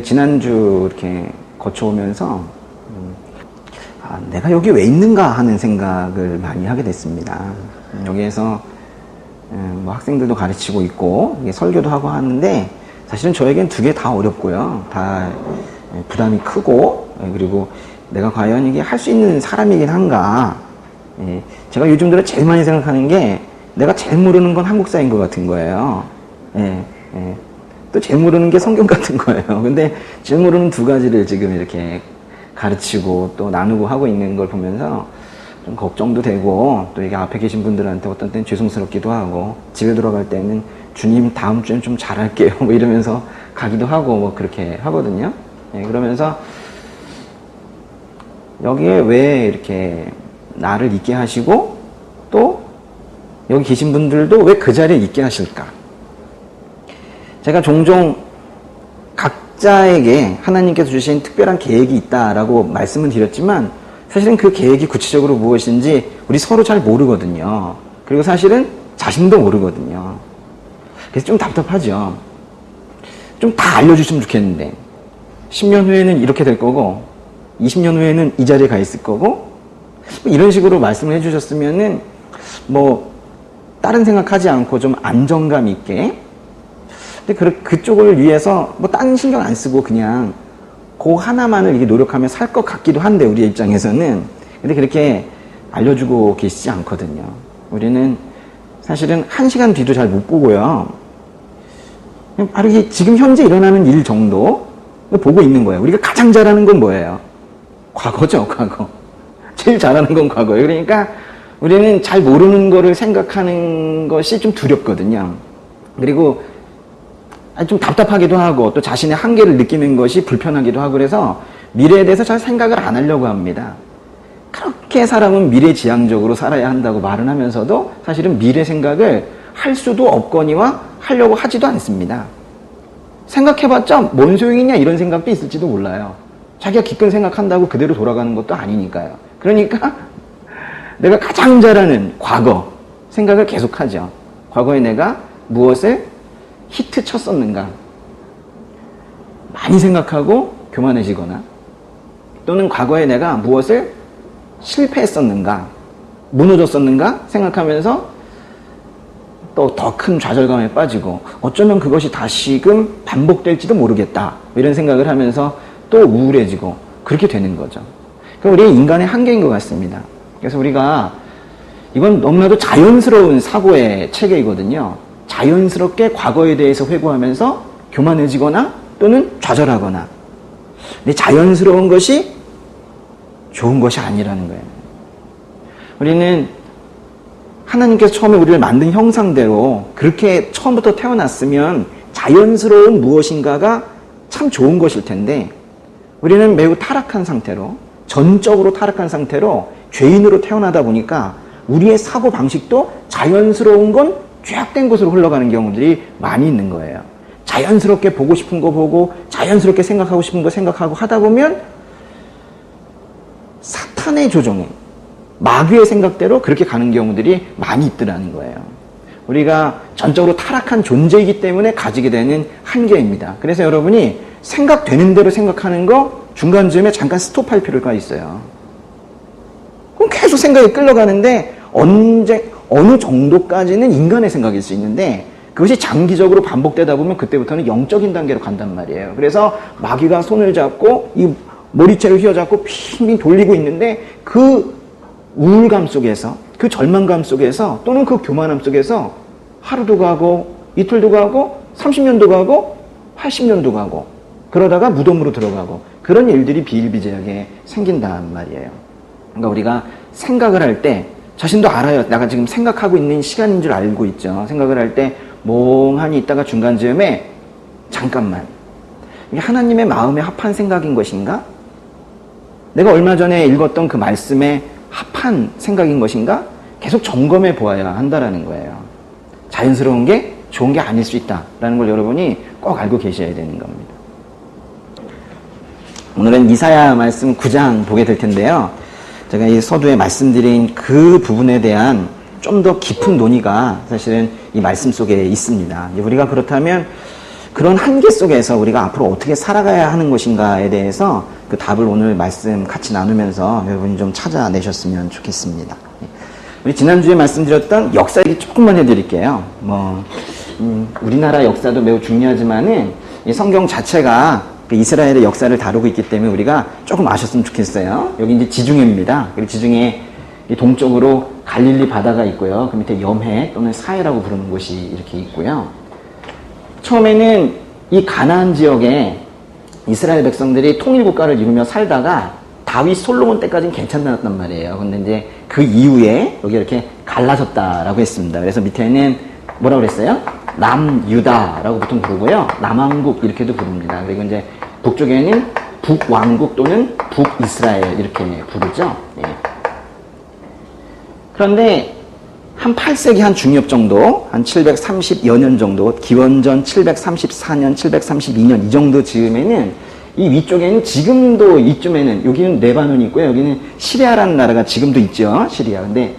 지난주 이렇게 거쳐오면서 내가 여기 왜 있는가 하는 생각을 많이 하게 됐습니다. 여기에서 뭐 학생들도 가르치고 있고 설교도 하고 하는데 사실은 저에겐 두 개 다 어렵고요. 다 부담이 크고 그리고 내가 과연 이게 할 수 있는 사람이긴 한가. 제가 요즘 들어 제일 많이 생각하는 게 내가 제일 모르는 건 한국사인 것 같은 거예요. 또 제일 모르는 게 성경 같은 거예요. 근데 제일 모르는 두 가지를 지금 이렇게 가르치고 또 나누고 하고 있는 걸 보면서 좀 걱정도 되고 또 이게 앞에 계신 분들한테 어떤 때는 죄송스럽기도 하고 집에 들어갈 때는 주님 다음 주엔 좀 잘할게요 뭐 이러면서 가기도 하고 뭐 그렇게 하거든요. 그러면서 여기에 왜 이렇게 나를 있게 하시고 또 여기 계신 분들도 왜 그 자리에 있게 하실까? 제가 종종 각자에게 하나님께서 주신 특별한 계획이 있다라고 말씀을 드렸지만 사실은 그 계획이 구체적으로 무엇인지 우리 서로 잘 모르거든요. 그리고 사실은 자신도 모르거든요. 그래서 좀 답답하죠. 좀 다 알려주시면 좋겠는데 10년 후에는 이렇게 될 거고 20년 후에는 이 자리에 가 있을 거고 이런 식으로 말씀을 해주셨으면은 뭐 다른 생각하지 않고 좀 안정감 있게 근데 그쪽을 위해서 뭐 딴 신경 안 쓰고 그냥 그 하나만을 이렇게 노력하며 살 것 같기도 한데 우리의 입장에서는 근데 그렇게 알려주고 계시지 않거든요. 우리는 사실은 1시간 뒤도 잘 못 보고요. 그냥 바로 이게 지금 현재 일어나는 일 정도 보고 있는 거예요. 우리가 가장 잘하는 건 뭐예요? 과거죠, 과거. 제일 잘하는 건 과거예요. 그러니까 우리는 잘 모르는 거를 생각하는 것이 좀 두렵거든요. 그리고 좀 답답하기도 하고 또 자신의 한계를 느끼는 것이 불편하기도 하고 그래서 미래에 대해서 잘 생각을 안 하려고 합니다. 그렇게 사람은 미래지향적으로 살아야 한다고 말은 하면서도 사실은 미래 생각을 할 수도 없거니와 하려고 하지도 않습니다. 생각해봤자 뭔 소용이냐 이런 생각도 있을지도 몰라요. 자기가 기껏 생각한다고 그대로 돌아가는 것도 아니니까요. 그러니까 내가 가장 잘하는 과거 생각을 계속하죠. 과거에 내가 무엇을 히트 쳤었는가 많이 생각하고 교만해지거나 또는 과거에 내가 무엇을 실패했었는가 무너졌었는가 생각하면서 또 더 큰 좌절감에 빠지고 어쩌면 그것이 다시금 반복될지도 모르겠다 이런 생각을 하면서 또 우울해지고 그렇게 되는 거죠. 그러니까 우리 인간의 한계인 것 같습니다. 그래서 우리가 이건 너무나도 자연스러운 사고의 체계이거든요. 자연스럽게 과거에 대해서 회고하면서 교만해지거나 또는 좌절하거나 근데 자연스러운 것이 좋은 것이 아니라는 거예요. 우리는 하나님께서 처음에 우리를 만든 형상대로 그렇게 처음부터 태어났으면 자연스러운 무엇인가가 참 좋은 것일 텐데 우리는 매우 타락한 상태로 전적으로 타락한 상태로 죄인으로 태어나다 보니까 우리의 사고방식도 자연스러운 건 죄악된 곳으로 흘러가는 경우들이 많이 있는 거예요. 자연스럽게 보고 싶은 거 보고 자연스럽게 생각하고 싶은 거 생각하고 하다 보면 사탄의 조종에 마귀의 생각대로 그렇게 가는 경우들이 많이 있더라는 거예요. 우리가 전적으로 타락한 존재이기 때문에 가지게 되는 한계입니다. 그래서 여러분이 생각되는 대로 생각하는 거 중간쯤에 잠깐 스톱할 필요가 있어요. 그럼 계속 생각이 끌려가는데 어느 정도까지는 인간의 생각일 수 있는데 그것이 장기적으로 반복되다 보면 그때부터는 영적인 단계로 간단 말이에요. 그래서 마귀가 손을 잡고 이 머리채를 휘어잡고 핑핑 돌리고 있는데 그 우울감 속에서 그 절망감 속에서 또는 그 교만함 속에서 하루도 가고 이틀도 가고 30년도 가고 80년도 가고 그러다가 무덤으로 들어가고 그런 일들이 비일비재하게 생긴단 말이에요. 그러니까 우리가 생각을 할 때 자신도 알아요. 내가 지금 생각하고 있는 시간인 줄 알고 있죠. 생각을 할 때 몽하니 있다가 중간쯤에 잠깐만 이게 하나님의 마음에 합한 생각인 것인가? 내가 얼마 전에 읽었던 그 말씀에 합한 생각인 것인가? 계속 점검해 보아야 한다라는 거예요. 자연스러운 게 좋은 게 아닐 수 있다라는 걸 여러분이 꼭 알고 계셔야 되는 겁니다. 오늘은 이사야 말씀 9장 보게 될 텐데요. 제가 이 서두에 말씀드린 그 부분에 대한 좀 더 깊은 논의가 사실은 이 말씀 속에 있습니다. 우리가 그렇다면 그런 한계 속에서 우리가 앞으로 어떻게 살아가야 하는 것인가에 대해서 그 답을 오늘 말씀 같이 나누면서 여러분이 좀 찾아내셨으면 좋겠습니다. 우리 지난주에 말씀드렸던 역사 얘기 조금만 해드릴게요. 우리나라 역사도 매우 중요하지만은 이 성경 자체가 그 이스라엘의 역사를 다루고 있기 때문에 우리가 조금 아셨으면 좋겠어요. 여기 이제 지중해입니다. 그리고 지중해 이 동쪽으로 갈릴리 바다가 있고요. 그 밑에 염해 또는 사해라고 부르는 곳이 이렇게 있고요. 처음에는 이 가나안 지역에 이스라엘 백성들이 통일국가를 이루며 살다가 다윗 솔로몬 때까지는 괜찮았단 말이에요. 근데 이제 그 이후에 여기 이렇게 갈라졌다라고 했습니다. 그래서 밑에는 뭐라고 그랬어요? 남유다라고 보통 부르고요. 남왕국 이렇게도 부릅니다. 그리고 이제 북쪽에는 북왕국 또는 북이스라엘 이렇게 부르죠. 네. 그런데 한 8세기 한 중엽 정도, 한 730여 년 정도, 기원전 734년, 732년 이 정도 즈음에는 이 위쪽에는 지금도 이쯤에는 여기는 레바논이 있고요. 여기는 시리아라는 나라가 지금도 있죠. 시리아. 근데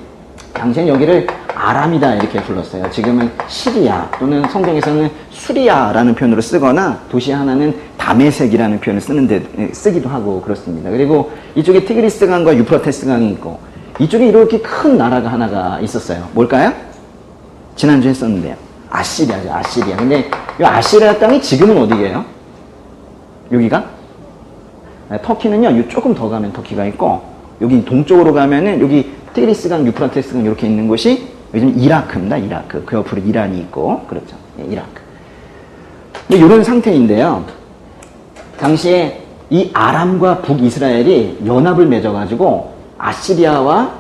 당시엔 여기를 아람이다 이렇게 불렀어요. 지금은 시리아 또는 성경에서는 수리아라는 표현으로 쓰거나 도시 하나는 다메섹이라는 표현을 쓰기도 하고 그렇습니다. 그리고 이쪽에 티그리스강과 유프라테스강이 있고 이쪽에 이렇게 큰 나라가 하나가 있었어요. 뭘까요? 지난주에 했었는데요. 아시리아죠. 아시리아. 근데 이 아시리아 땅이 지금은 어디예요? 여기가? 터키는요. 조금 더 가면 터키가 있고 여기 동쪽으로 가면은 여기 티그리스강, 유프라테스강 이렇게 있는 곳이 요즘 이라크입니다. 이라크. 그 옆으로 이란이 있고 그렇죠. 네, 이라크. 근데 이런 상태인데요. 당시에 이 아람과 북이스라엘이 연합을 맺어가지고 아시리아와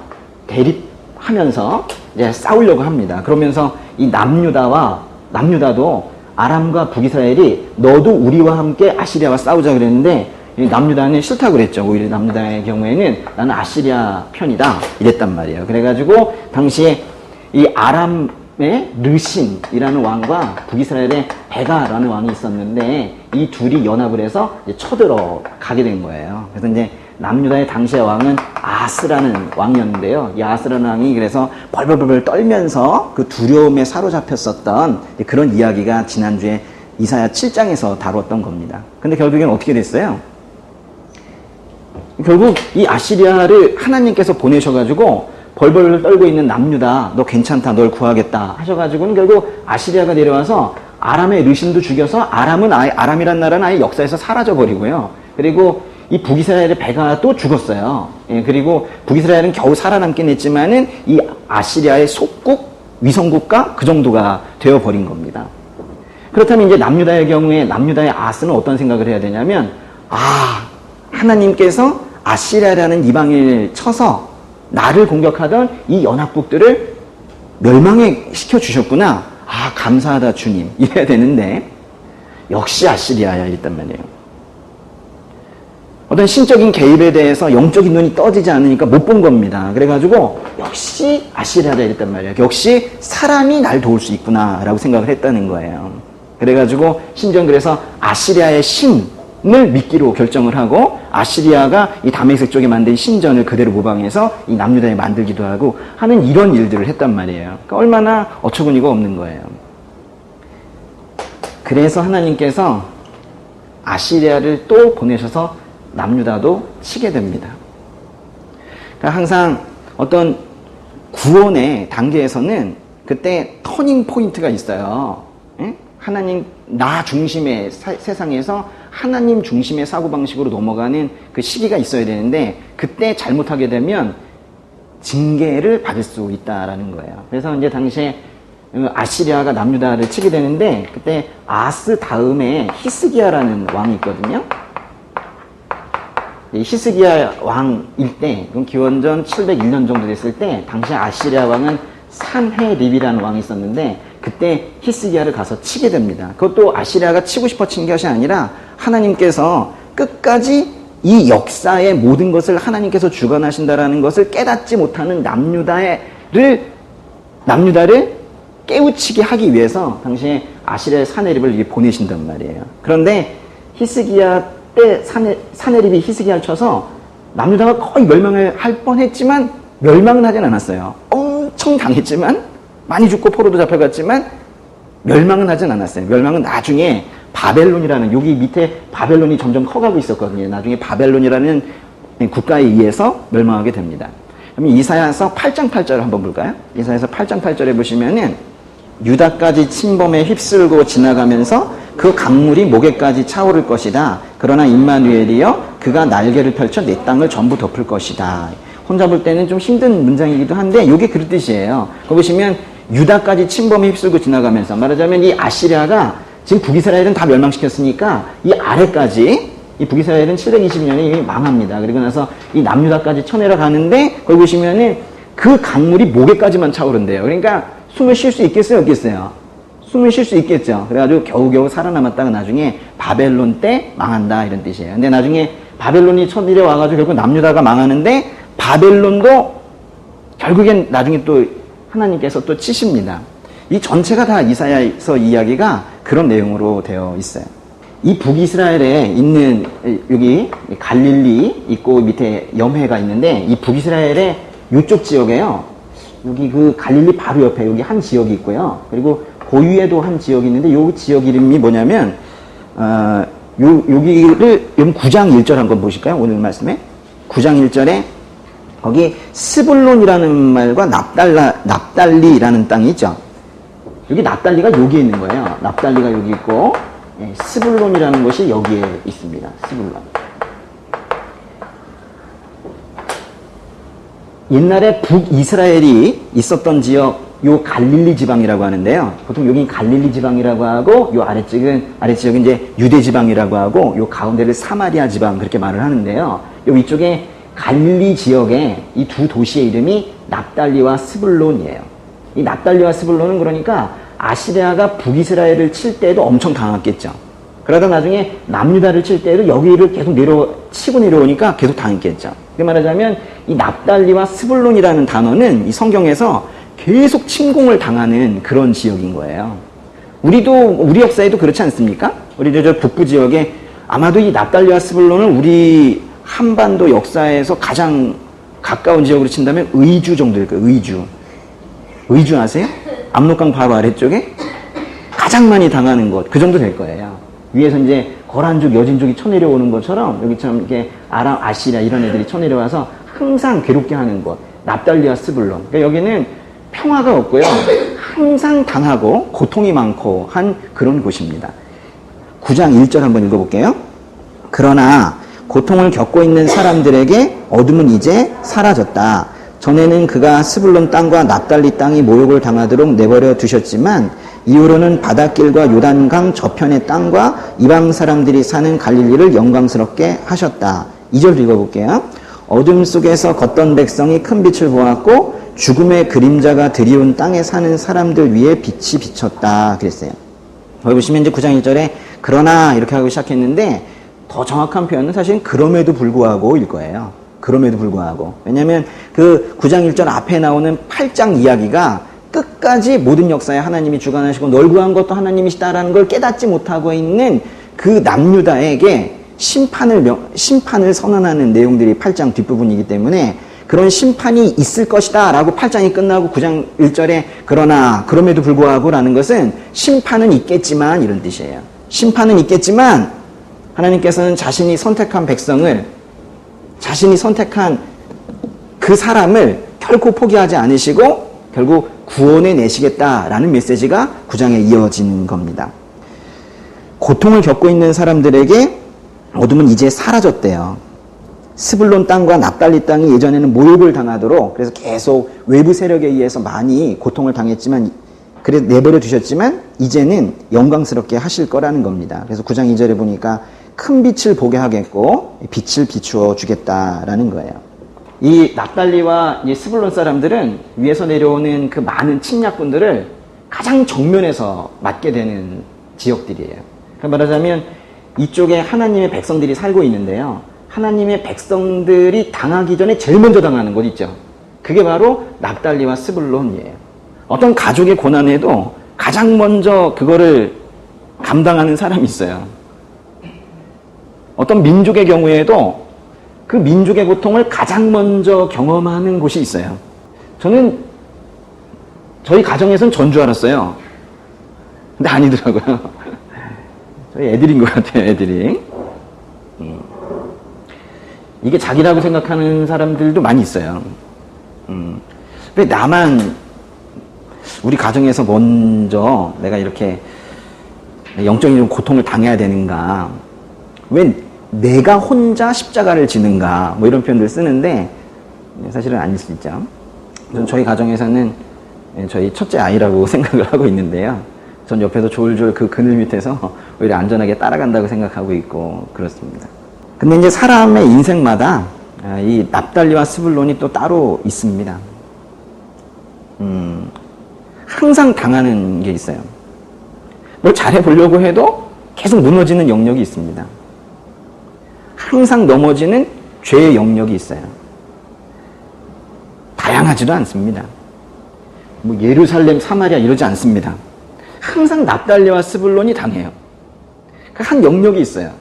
대립하면서 이제 싸우려고 합니다. 그러면서 이 남유다도 아람과 북이스라엘이 너도 우리와 함께 아시리아와 싸우자 그랬는데 이 남유다는 싫다고 그랬죠. 오히려 남유다의 경우에는 나는 아시리아 편이다 이랬단 말이에요. 그래가지고 당시에 이 아람의 르신이라는 왕과 북이스라엘의 베가라는 왕이 있었는데 이 둘이 연합을 해서 이제 쳐들어가게 된 거예요. 그래서 이제 남유다의 당시의 왕은 아스라는 왕이었는데요. 이 아스라는 왕이 그래서 벌벌벌 떨면서 그 두려움에 사로잡혔었던 그런 이야기가 지난주에 이사야 7장에서 다뤘던 겁니다. 근데 결국엔 어떻게 됐어요? 결국 이 아시리아를 하나님께서 보내셔가지고 벌벌 떨고 있는 남유다, 너 괜찮다, 널 구하겠다 하셔가지고는 결국 아시리아가 내려와서 아람의 르신도 죽여서 아람이란 나라는 아예 역사에서 사라져버리고요. 그리고 이 북이스라엘의 베가도 죽었어요. 예, 그리고 북이스라엘은 겨우 살아남긴 했지만은 이 아시리아의 속국, 위성국가 그 정도가 되어버린 겁니다. 그렇다면 이제 남유다의 경우에 남유다의 아스는 어떤 생각을 해야 되냐면 하나님께서 아시리아라는 이방인을 쳐서 나를 공격하던 이 연합국들을 멸망에 시켜주셨구나. 감사하다 주님 이래야 되는데 역시 아시리아야 이랬단 말이에요. 어떤 신적인 개입에 대해서 영적인 눈이 떠지지 않으니까 못 본 겁니다. 그래가지고 역시 아시리아다 이랬단 말이에요. 역시 사람이 날 도울 수 있구나 라고 생각을 했다는 거예요. 그래가지고 심지어 그래서 아시리아의 신을 믿기로 결정을 하고 아시리아가 이 다메섹 쪽에 만든 신전을 그대로 모방해서 이 남유다에 만들기도 하고 하는 이런 일들을 했단 말이에요. 그러니까 얼마나 어처구니가 없는 거예요. 그래서 하나님께서 아시리아를 또 보내셔서 남유다도 치게 됩니다. 그러니까 항상 어떤 구원의 단계에서는 그때 터닝 포인트가 있어요. 응? 하나님 나 중심의 세상에서 하나님 중심의 사고방식으로 넘어가는 그 시기가 있어야 되는데 그때 잘못하게 되면 징계를 받을 수 있다라는 거예요. 그래서 이제 당시에 아시리아가 남유다를 치게 되는데 그때 아스 다음에 히스기야라는 왕이 있거든요. 이 히스기야 왕일 때, 그럼 기원전 701년 정도 됐을 때, 당시 아시리아 왕은 산헤립이라는 왕이 있었는데, 그때 히스기야를 가서 치게 됩니다. 그것도 아시리아가 치고 싶어 친 것이 아니라, 하나님께서 끝까지 이 역사의 모든 것을 하나님께서 주관하신다라는 것을 깨닫지 못하는 남유다를 깨우치게 하기 위해서, 당시에 아시리아의 산헤립을 보내신단 말이에요. 그런데 히스기야 때 산헤립이 히스기야를 쳐서 남유다가 거의 멸망을 할 뻔했지만 멸망은 하진 않았어요. 엄청 당했지만 많이 죽고 포로도 잡혀갔지만 멸망은 하진 않았어요. 멸망은 나중에 바벨론이라는, 여기 밑에 바벨론이 점점 커가고 있었거든요. 나중에 바벨론이라는 국가에 의해서 멸망하게 됩니다. 그럼 이사야서 8장 8절을 한번 볼까요? 이사야서 8장 8절에 보시면은 유다까지 침범에 휩쓸고 지나가면서 그 강물이 목에까지 차오를 것이다. 그러나 임마누엘이여 그가 날개를 펼쳐 내 땅을 전부 덮을 것이다. 혼자 볼 때는 좀 힘든 문장이기도 한데 이게 그런 뜻이에요. 거기 보시면 유다까지 침범에 휩쓸고 지나가면서, 말하자면 이 아시리아가 지금 북이스라엘은 다 멸망시켰으니까 이 아래까지, 이 북이스라엘은 720년에 이미 망합니다. 그리고 나서 이 남유다까지 쳐내려 가는데 거기 보시면은 그 강물이 목에까지만 차오른대요. 그러니까 숨을 쉴 수 있겠어요, 없겠어요? 숨을 쉴 수 있겠죠. 그래가지고 겨우겨우 살아남았다가 나중에 바벨론 때 망한다, 이런 뜻이에요. 근데 나중에 바벨론이 쳐내려 와가지고 결국 남유다가 망하는데 바벨론도 결국엔 나중에 또 하나님께서 또 치십니다. 이 전체가 다 이사야서 이야기가 그런 내용으로 되어 있어요. 이 북이스라엘에 있는, 여기 갈릴리 있고 밑에 염해가 있는데, 이 북이스라엘의 이쪽 지역에요, 여기 그 갈릴리 바로 옆에 여기 한 지역이 있고요. 그리고 고유에도 한 지역이 있는데, 요 지역 이름이 뭐냐면, 여기를, 여기 9장 1절 한번 보실까요? 오늘 말씀에. 9장 1절에, 거기 스불론이라는 말과 납달리라는 땅이 있죠. 여기 납달리가 여기에 있는 거예요. 납달리가 여기 있고, 스불론이라는 곳이 여기에 있습니다. 스불론. 옛날에 북이스라엘이 있었던 지역, 요 갈릴리 지방이라고 하는데요. 보통 여기 갈릴리 지방이라고 하고, 요 아래지역은 이제 유대 지방이라고 하고, 요 가운데를 사마리아 지방, 그렇게 말을 하는데요. 요 위쪽에 갈릴리 지역에 이 두 도시의 이름이 납달리와 스불론이에요. 이 납달리와 스불론은 그러니까 아시리아가 북이스라엘을 칠 때에도 엄청 당했겠죠. 그러다 나중에 남유다를 칠 때에도 여기를 계속 치고 내려오니까 계속 당했겠죠. 그 말하자면 이 납달리와 스불론이라는 단어는 이 성경에서 계속 침공을 당하는 그런 지역인 거예요. 우리 역사에도 그렇지 않습니까? 우리 저 북부 지역에 아마도 이 납달리와 스불론은 우리 한반도 역사에서 가장 가까운 지역으로 친다면 의주 정도일 거예요. 의주 아세요? 압록강 바로 아래쪽에 가장 많이 당하는 곳, 그 정도 될 거예요. 위에서 이제 거란족, 여진족이 쳐내려오는 것처럼 여기처럼 이렇게 아람, 아시리아 이런 애들이 쳐내려와서 항상 괴롭게 하는 곳, 납달리와 스불론. 그러니까 여기는 평화가 없고요. 항상 당하고 고통이 많고 한 그런 곳입니다. 9장 1절 한번 읽어볼게요. 그러나 고통을 겪고 있는 사람들에게 어둠은 이제 사라졌다. 전에는 그가 스불론 땅과 납달리 땅이 모욕을 당하도록 내버려 두셨지만 이후로는 바닷길과 요단강 저편의 땅과 이방 사람들이 사는 갈릴리를 영광스럽게 하셨다. 2절 읽어볼게요. 어둠 속에서 걷던 백성이 큰 빛을 보았고 죽음의 그림자가 드리운 땅에 사는 사람들 위에 빛이 비쳤다. 그랬어요. 여기 보시면 이제 9장 1절에 그러나 이렇게 하고 시작했는데 더 정확한 표현은 사실 그럼에도 불구하고일 거예요. 그럼에도 불구하고. 왜냐하면 그 9장 1절 앞에 나오는 8장 이야기가 끝까지 모든 역사에 하나님이 주관하시고 널 구한 것도 하나님이시다라는 걸 깨닫지 못하고 있는 그 남유다에게 심판을 선언하는 내용들이 8장 뒷부분이기 때문에 그런 심판이 있을 것이다 라고 8장이 끝나고 9장 1절에 그러나 그럼에도 불구하고 라는 것은 심판은 있겠지만 이런 뜻이에요. 심판은 있겠지만 하나님께서는 자신이 선택한 백성을, 자신이 선택한 그 사람을 결코 포기하지 않으시고 결국 구원해 내시겠다라는 메시지가 9장에 이어지는 겁니다. 고통을 겪고 있는 사람들에게 어둠은 이제 사라졌대요. 스불론 땅과 납달리 땅이 예전에는 모욕을 당하도록, 그래서 계속 외부 세력에 의해서 많이 고통을 당했지만 그래서 내버려 두셨지만 이제는 영광스럽게 하실 거라는 겁니다. 그래서 9장 2절에 보니까 큰 빛을 보게 하겠고 빛을 비추어 주겠다라는 거예요. 이 납달리와 이 스불론 사람들은 위에서 내려오는 그 많은 침략군들을 가장 정면에서 맞게 되는 지역들이에요. 그러니까 말하자면 이쪽에 하나님의 백성들이 살고 있는데요. 하나님의 백성들이 당하기 전에 제일 먼저 당하는 곳 있죠. 그게 바로 납달리와 스불론이에요. 어떤 가족의 고난에도 가장 먼저 그거를 감당하는 사람이 있어요. 어떤 민족의 경우에도 그 민족의 고통을 가장 먼저 경험하는 곳이 있어요. 저는 저희 가정에서는 전 줄 알았어요. 근데 아니더라고요. 저희 애들인 것 같아요, 애들이. 이게 자기라고 생각하는 사람들도 많이 있어요. 왜 나만 우리 가정에서 먼저 내가 이렇게 영적인 고통을 당해야 되는가? 왜 내가 혼자 십자가를 지는가? 뭐 이런 표현들 쓰는데 사실은 아닐 수 있죠. 저희 가정에서는 저희 첫째 아이라고 생각을 하고 있는데요. 전 옆에서 졸졸 그 그늘 밑에서 오히려 안전하게 따라간다고 생각하고 있고 그렇습니다. 근데 이제 사람의 인생마다 이 납달리와 스불론이 또 따로 있습니다. 항상 당하는 게 있어요. 뭘 잘해보려고 해도 계속 무너지는 영역이 있습니다. 항상 넘어지는 죄의 영역이 있어요. 다양하지도 않습니다. 뭐 예루살렘, 사마리아 이러지 않습니다. 항상 납달리와 스불론이 당해요. 한 영역이 있어요.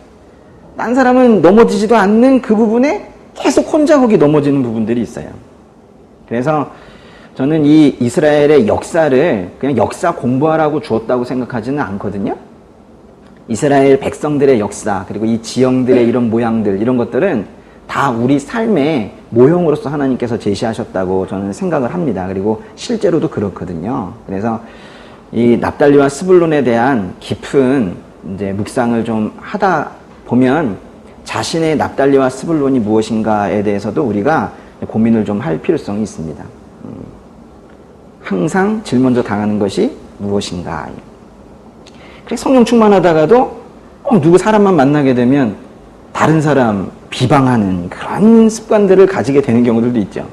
딴 사람은 넘어지지도 않는 그 부분에 계속 혼자 거기 넘어지는 부분들이 있어요. 그래서 저는 이 이스라엘의 역사를 그냥 역사 공부하라고 주었다고 생각하지는 않거든요. 이스라엘 백성들의 역사, 그리고 이 지형들의 이런 모양들, 이런 것들은 다 우리 삶의 모형으로서 하나님께서 제시하셨다고 저는 생각을 합니다. 그리고 실제로도 그렇거든요. 그래서 이 납달리와 스불론에 대한 깊은 이제 묵상을 좀 하다 보면 자신의 납달리와 스불론이 무엇인가에 대해서도 우리가 고민을 좀 할 필요성이 있습니다. 항상 제일 먼저 당하는 것이 무엇인가. 그래서 성령 충만하다가도 꼭 누구 사람만 만나게 되면 다른 사람 비방하는 그런 습관들을 가지게 되는 경우들도 있죠.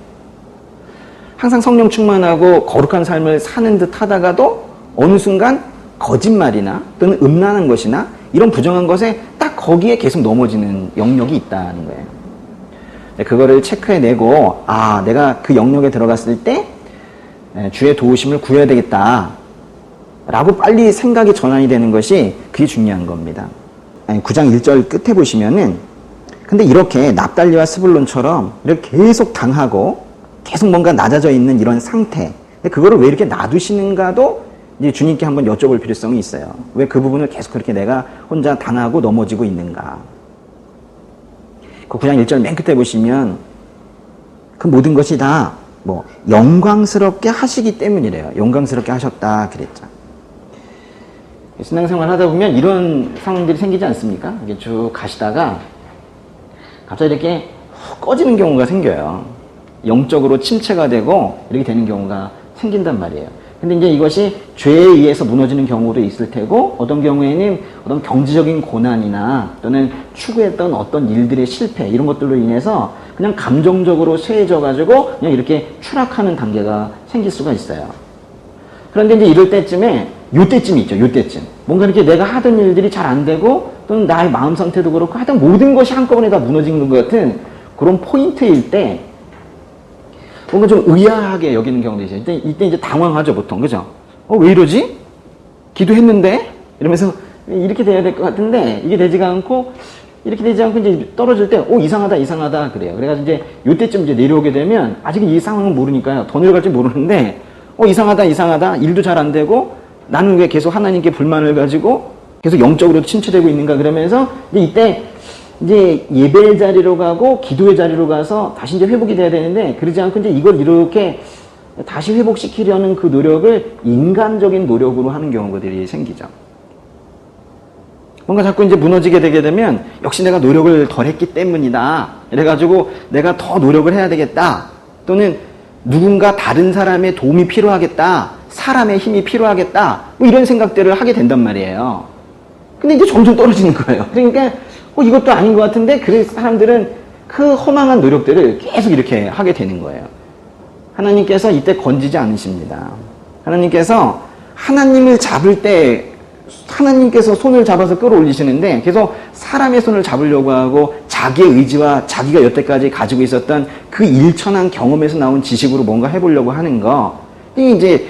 항상 성령 충만하고 거룩한 삶을 사는 듯 하다가도 어느 순간 거짓말이나 또는 음란한 것이나 이런 부정한 것에 딱 거기에 계속 넘어지는 영역이 있다는 거예요. 그거를 체크해내고 내가 그 영역에 들어갔을 때 주의 도우심을 구해야 되겠다 라고 빨리 생각이 전환이 되는 것이 그게 중요한 겁니다. 9장 1절 끝에 보시면은 근데 이렇게 납달리와 스불론처럼 이렇게 계속 당하고 계속 뭔가 낮아져 있는 이런 상태, 그거를 왜 이렇게 놔두시는가도 이제 주님께 한번 여쭤볼 필요성이 있어요. 왜 그 부분을 계속 그렇게 내가 혼자 당하고 넘어지고 있는가. 그 9장 1절 맨 끝에 보시면 그 모든 것이 다 뭐 영광스럽게 하시기 때문이래요. 영광스럽게 하셨다 그랬죠. 신앙생활 하다 보면 이런 상황들이 생기지 않습니까? 이렇게 쭉 가시다가 갑자기 이렇게 훅 꺼지는 경우가 생겨요. 영적으로 침체가 되고 이렇게 되는 경우가 생긴단 말이에요. 근데 이제 이것이 죄에 의해서 무너지는 경우도 있을 테고, 어떤 경우에는 어떤 경제적인 고난이나 또는 추구했던 어떤 일들의 실패, 이런 것들로 인해서 그냥 감정적으로 쇠해져가지고 그냥 이렇게 추락하는 단계가 생길 수가 있어요. 그런데 이제 이럴 때쯤에, 요때쯤이 있죠, 요때쯤. 뭔가 이렇게 내가 하던 일들이 잘 안 되고, 또는 나의 마음 상태도 그렇고, 하여튼 모든 것이 한꺼번에 다 무너지는 것 같은 그런 포인트일 때, 뭔가 좀 의아하게 여기는 경우도 있어요. 이때 이제 당황하죠, 보통. 그죠? 왜 이러지? 기도했는데? 이러면서 이렇게 돼야 될 것 같은데, 이게 되지가 않고, 이렇게 되지 않고 이제 떨어질 때, 이상하다, 그래요. 그래가지고 이제 요때쯤 이제 내려오게 되면, 아직 이 상황은 모르니까요. 더 내려갈지 모르는데, 이상하다. 일도 잘 안 되고, 나는 왜 계속 하나님께 불만을 가지고, 계속 영적으로 침체되고 있는가, 그러면서, 이때, 이제 예배의 자리로 가고 기도의 자리로 가서 다시 이제 회복이 돼야 되는데, 그러지 않고 이제 이걸 이렇게 다시 회복시키려는 그 노력을 인간적인 노력으로 하는 경우들이 생기죠. 뭔가 자꾸 이제 무너지게 되게 되면 역시 내가 노력을 덜 했기 때문이다. 이래가지고 내가 더 노력을 해야 되겠다. 또는 누군가 다른 사람의 도움이 필요하겠다. 사람의 힘이 필요하겠다. 뭐 이런 생각들을 하게 된단 말이에요. 근데 이제 점점 떨어지는 거예요. 그러니까 이것도 아닌 것 같은데, 그래서 사람들은 그 허망한 노력들을 계속 이렇게 하게 되는 거예요. 하나님께서 이때 건지지 않으십니다. 하나님께서 하나님을 잡을 때 하나님께서 손을 잡아서 끌어올리시는데, 계속 사람의 손을 잡으려고 하고 자기의 의지와 자기가 여태까지 가지고 있었던 그 일천한 경험에서 나온 지식으로 뭔가 해보려고 하는 거, 이제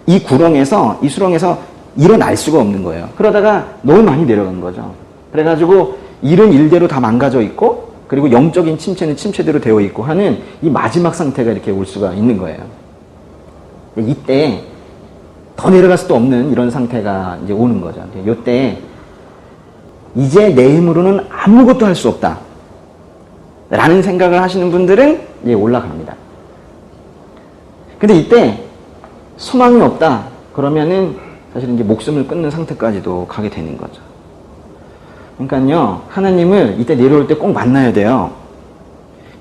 이 수렁에서 일어날 수가 없는 거예요. 그러다가 너무 많이 내려간 거죠. 그래가지고 일은 일대로 다 망가져 있고, 그리고 영적인 침체는 침체대로 되어 있고 하는 이 마지막 상태가 이렇게 올 수가 있는 거예요. 이때 더 내려갈 수도 없는 이런 상태가 이제 오는 거죠. 이때 이제 내 힘으로는 아무것도 할 수 없다 라는 생각을 하시는 분들은 이제 올라갑니다. 근데 이때 소망이 없다 그러면은 사실 이제 목숨을 끊는 상태까지도 가게 되는 거죠. 그러니까요, 하나님을 이때 내려올 때 꼭 만나야 돼요.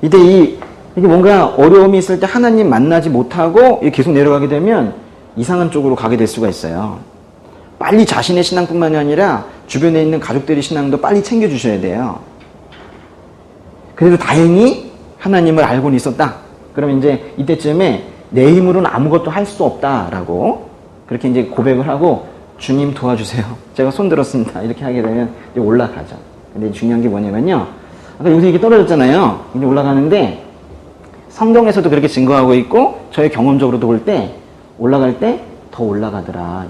이때 이게 뭔가 어려움이 있을 때 하나님 만나지 못하고 계속 내려가게 되면 이상한 쪽으로 가게 될 수가 있어요. 빨리 자신의 신앙뿐만이 아니라 주변에 있는 가족들의 신앙도 빨리 챙겨주셔야 돼요. 그래도 다행히 하나님을 알고는 있었다. 그러면 이제 이때쯤에 내 힘으로는 아무것도 할 수 없다라고 그렇게 이제 고백을 하고 주님 도와주세요. 제가 손 들었습니다. 이렇게 하게 되면 이제 올라가죠. 근데 중요한 게 뭐냐면요. 아까 여기서 이게 떨어졌잖아요. 이제 올라가는데 성경에서도 그렇게 증거하고 있고 저의 경험적으로도 볼 때 올라갈 때 더 올라가더라.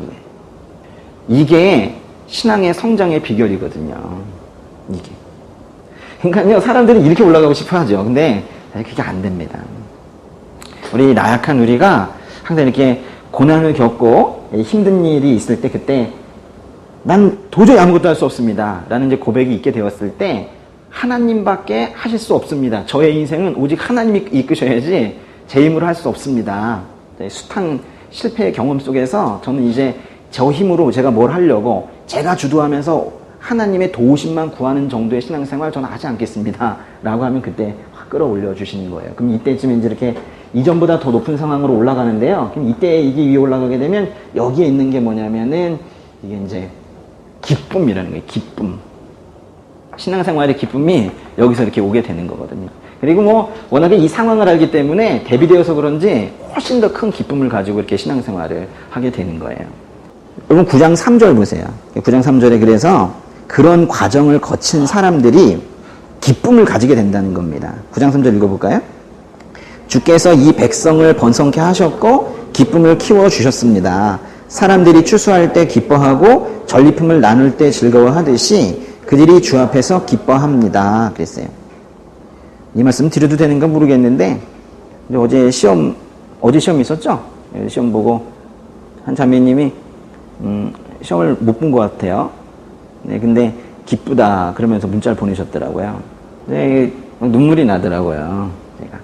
이게 신앙의 성장의 비결이거든요. 이게. 그러니까요, 사람들이 이렇게 올라가고 싶어 하죠. 근데 그게 안 됩니다. 우리 나약한 우리가 항상 이렇게 고난을 겪고 힘든 일이 있을 때 그때 난 도저히 아무것도 할 수 없습니다 라는 이제 고백이 있게 되었을 때 하나님밖에 하실 수 없습니다. 저의 인생은 오직 하나님이 이끄셔야지 제 힘으로 할 수 없습니다. 숱한 실패의 경험 속에서 저는 이제 저 힘으로 제가 뭘 하려고 제가 주도하면서 하나님의 도우심만 구하는 정도의 신앙생활 저는 하지 않겠습니다 라고 하면 그때 확 끌어올려 주시는 거예요. 그럼 이때쯤에 이제 이렇게 이전보다 더 높은 상황으로 올라가는데요. 그럼 이때 이게 위에 올라가게 되면 여기에 있는 게 뭐냐면은 이게 이제 기쁨이라는 거예요. 기쁨. 신앙생활의 기쁨이 여기서 이렇게 오게 되는 거거든요. 그리고 뭐 워낙에 이 상황을 알기 때문에 대비되어서 그런지 훨씬 더 큰 기쁨을 가지고 이렇게 신앙생활을 하게 되는 거예요. 여러분 9장 3절 보세요. 9장 3절에 그래서 그런 과정을 거친 사람들이 기쁨을 가지게 된다는 겁니다. 9장 3절 읽어볼까요? 주께서 이 백성을 번성케 하셨고 기쁨을 키워주셨습니다. 사람들이 추수할 때 기뻐하고 전리품을 나눌 때 즐거워하듯이 그들이 주 앞에서 기뻐합니다. 그랬어요. 이 말씀 드려도 되는가 모르겠는데 어제 시험 있었죠? 시험 보고 한 자매님이 시험을 못 본 것 같아요. 네, 근데 기쁘다 그러면서 문자를 보내셨더라고요. 네, 눈물이 나더라고요. 제가.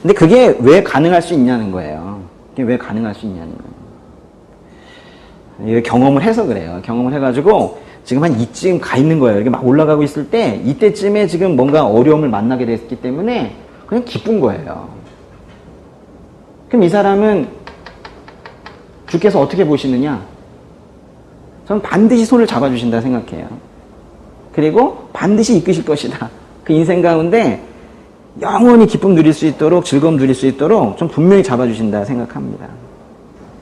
근데 그게 왜 가능할 수 있냐는 거예요. 그게 왜 가능할 수 있냐는 거예요. 경험을 해서 그래요. 경험을 해가지고 지금 한 이쯤 가 있는 거예요. 이렇게 막 올라가고 있을 때 이때쯤에 지금 뭔가 어려움을 만나게 됐기 때문에 그냥 기쁜 거예요. 그럼 이 사람은 주께서 어떻게 보시느냐? 저는 반드시 손을 잡아주신다 생각해요. 그리고 반드시 이끄실 것이다. 그 인생 가운데 영원히 기쁨 누릴 수 있도록 즐거움 누릴 수 있도록 좀 분명히 잡아주신다 생각합니다.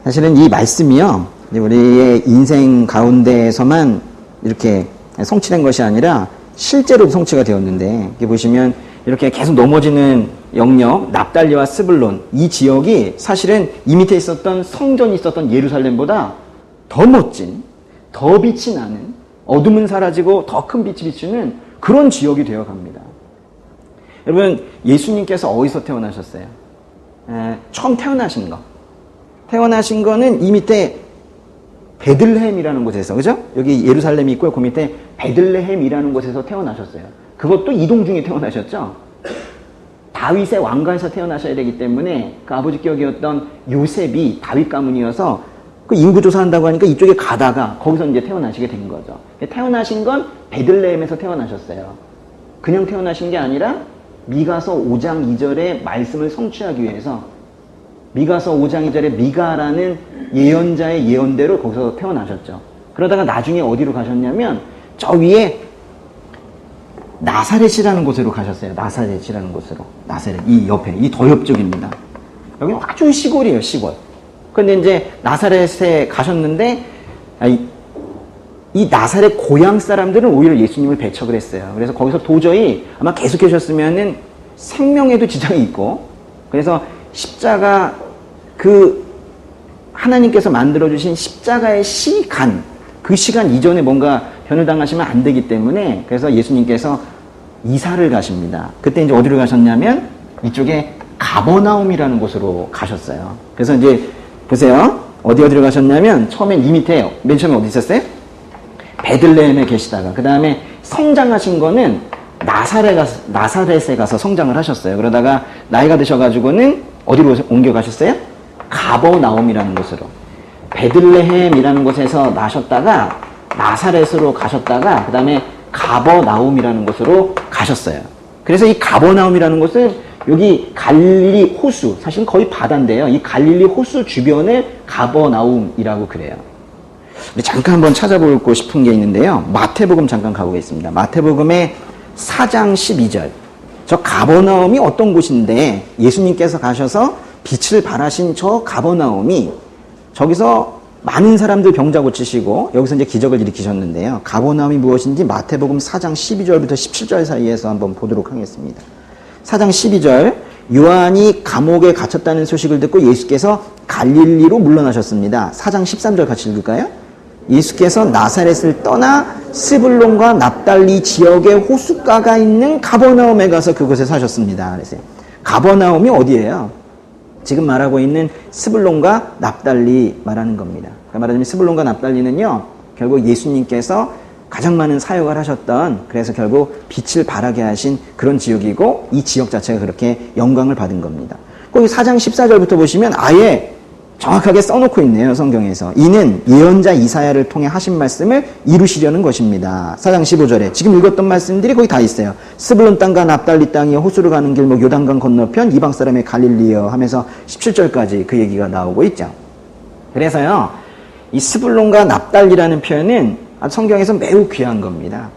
사실은 이 말씀이요, 우리의 인생 가운데에서만 이렇게 성취된 것이 아니라 실제로 성취가 되었는데, 이렇게 보시면 이렇게 계속 넘어지는 영역, 납달리와 스불론, 이 지역이 사실은 이 밑에 있었던 성전이 있었던 예루살렘보다 더 멋진, 더 빛이 나는, 어둠은 사라지고 더 큰 빛이 비추는 그런 지역이 되어갑니다. 여러분, 예수님께서 어디서 태어나셨어요? 처음 태어나신 거. 태어나신 거는 이 밑에 베들레헴이라는 곳에서, 그죠? 여기 예루살렘이 있고요. 그 밑에 베들레헴이라는 곳에서 태어나셨어요. 그것도 이동 중에 태어나셨죠? 다윗의 왕가에서 태어나셔야 되기 때문에 그 아버지 격이었던 요셉이 다윗 가문이어서 그 인구조사한다고 하니까 이쪽에 가다가 거기서 이제 태어나시게 된 거죠. 태어나신 건 베들레헴에서 태어나셨어요. 그냥 태어나신 게 아니라 미가서 5장 2절의 말씀을 성취하기 위해서 미가서 5장 2절에 미가라는 예언자의 예언대로 거기서 태어나셨죠. 그러다가 나중에 어디로 가셨냐면 저 위에 나사렛이라는 곳으로 가셨어요. 나사렛이라는 곳으로. 나사렛, 이 옆에, 이 더 옆쪽입니다. 여기는 아주 시골이에요, 시골. 근데 이제 나사렛에 가셨는데 이 나사렛 고향 사람들은 오히려 예수님을 배척을 했어요. 그래서 거기서 도저히 아마 계속 계셨으면은 생명에도 지장이 있고, 그래서 십자가, 그 하나님께서 만들어주신 십자가의 시간, 그 시간 이전에 뭔가 변을 당하시면 안 되기 때문에, 그래서 예수님께서 이사를 가십니다. 그때 이제 어디로 가셨냐면 이쪽에 가버나움이라는 곳으로 가셨어요. 그래서 이제 보세요. 어디로 가셨냐면 처음엔 이 밑에, 맨 처음에 어디 있었어요? 베들레헴에 계시다가 그 다음에 성장하신 거는 나사렛에 가서 성장을 하셨어요. 그러다가 나이가 드셔가지고는 어디로 옮겨가셨어요? 가버나움이라는 곳으로. 베들레헴이라는 곳에서 나셨다가 나사렛으로 가셨다가 그 다음에 가버나움이라는 곳으로 가셨어요. 그래서 이 가버나움이라는 곳은 여기 갈릴리 호수, 사실 거의 바다인데요. 이 갈릴리 호수 주변을 가버나움이라고 그래요. 우리 잠깐 한번 찾아보고 싶은 게 있는데요. 마태복음 잠깐 가보겠습니다. 마태복음의 4장 12절. 저 가버나움이 어떤 곳인데 예수님께서 가셔서 빛을 발하신 저 가버나움이 저기서 많은 사람들 병자 고치시고 여기서 이제 기적을 일으키셨는데요. 가버나움이 무엇인지 마태복음 4장 12절부터 17절 사이에서 한번 보도록 하겠습니다. 4장 12절. 요한이 감옥에 갇혔다는 소식을 듣고 예수께서 갈릴리로 물러나셨습니다. 4장 13절 같이 읽을까요? 예수께서 나사렛을 떠나 스불론과 납달리 지역의 호숫가가 있는 가버나움에 가서 그곳에 사셨습니다. 그래서 가버나움이 어디예요? 지금 말하고 있는 스불론과 납달리 말하는 겁니다. 그러니까 말하자면 스불론과 납달리는요, 결국 예수님께서 가장 많은 사역을 하셨던, 그래서 결국 빛을 발하게 하신 그런 지역이고, 이 지역 자체가 그렇게 영광을 받은 겁니다. 거기 4장 14절부터 보시면 아예 정확하게 써놓고 있네요, 성경에서. 이는 예언자 이사야를 통해 하신 말씀을 이루시려는 것입니다. 4장 15절에 지금 읽었던 말씀들이 거기 다 있어요. 스불론 땅과 납달리 땅이 호수로 가는 길목 요단강 건너편 이방 사람의 갈릴리여 하면서 17절까지 그 얘기가 나오고 있죠. 그래서요, 이 스불론과 납달리라는 표현은 성경에서 매우 귀한 겁니다.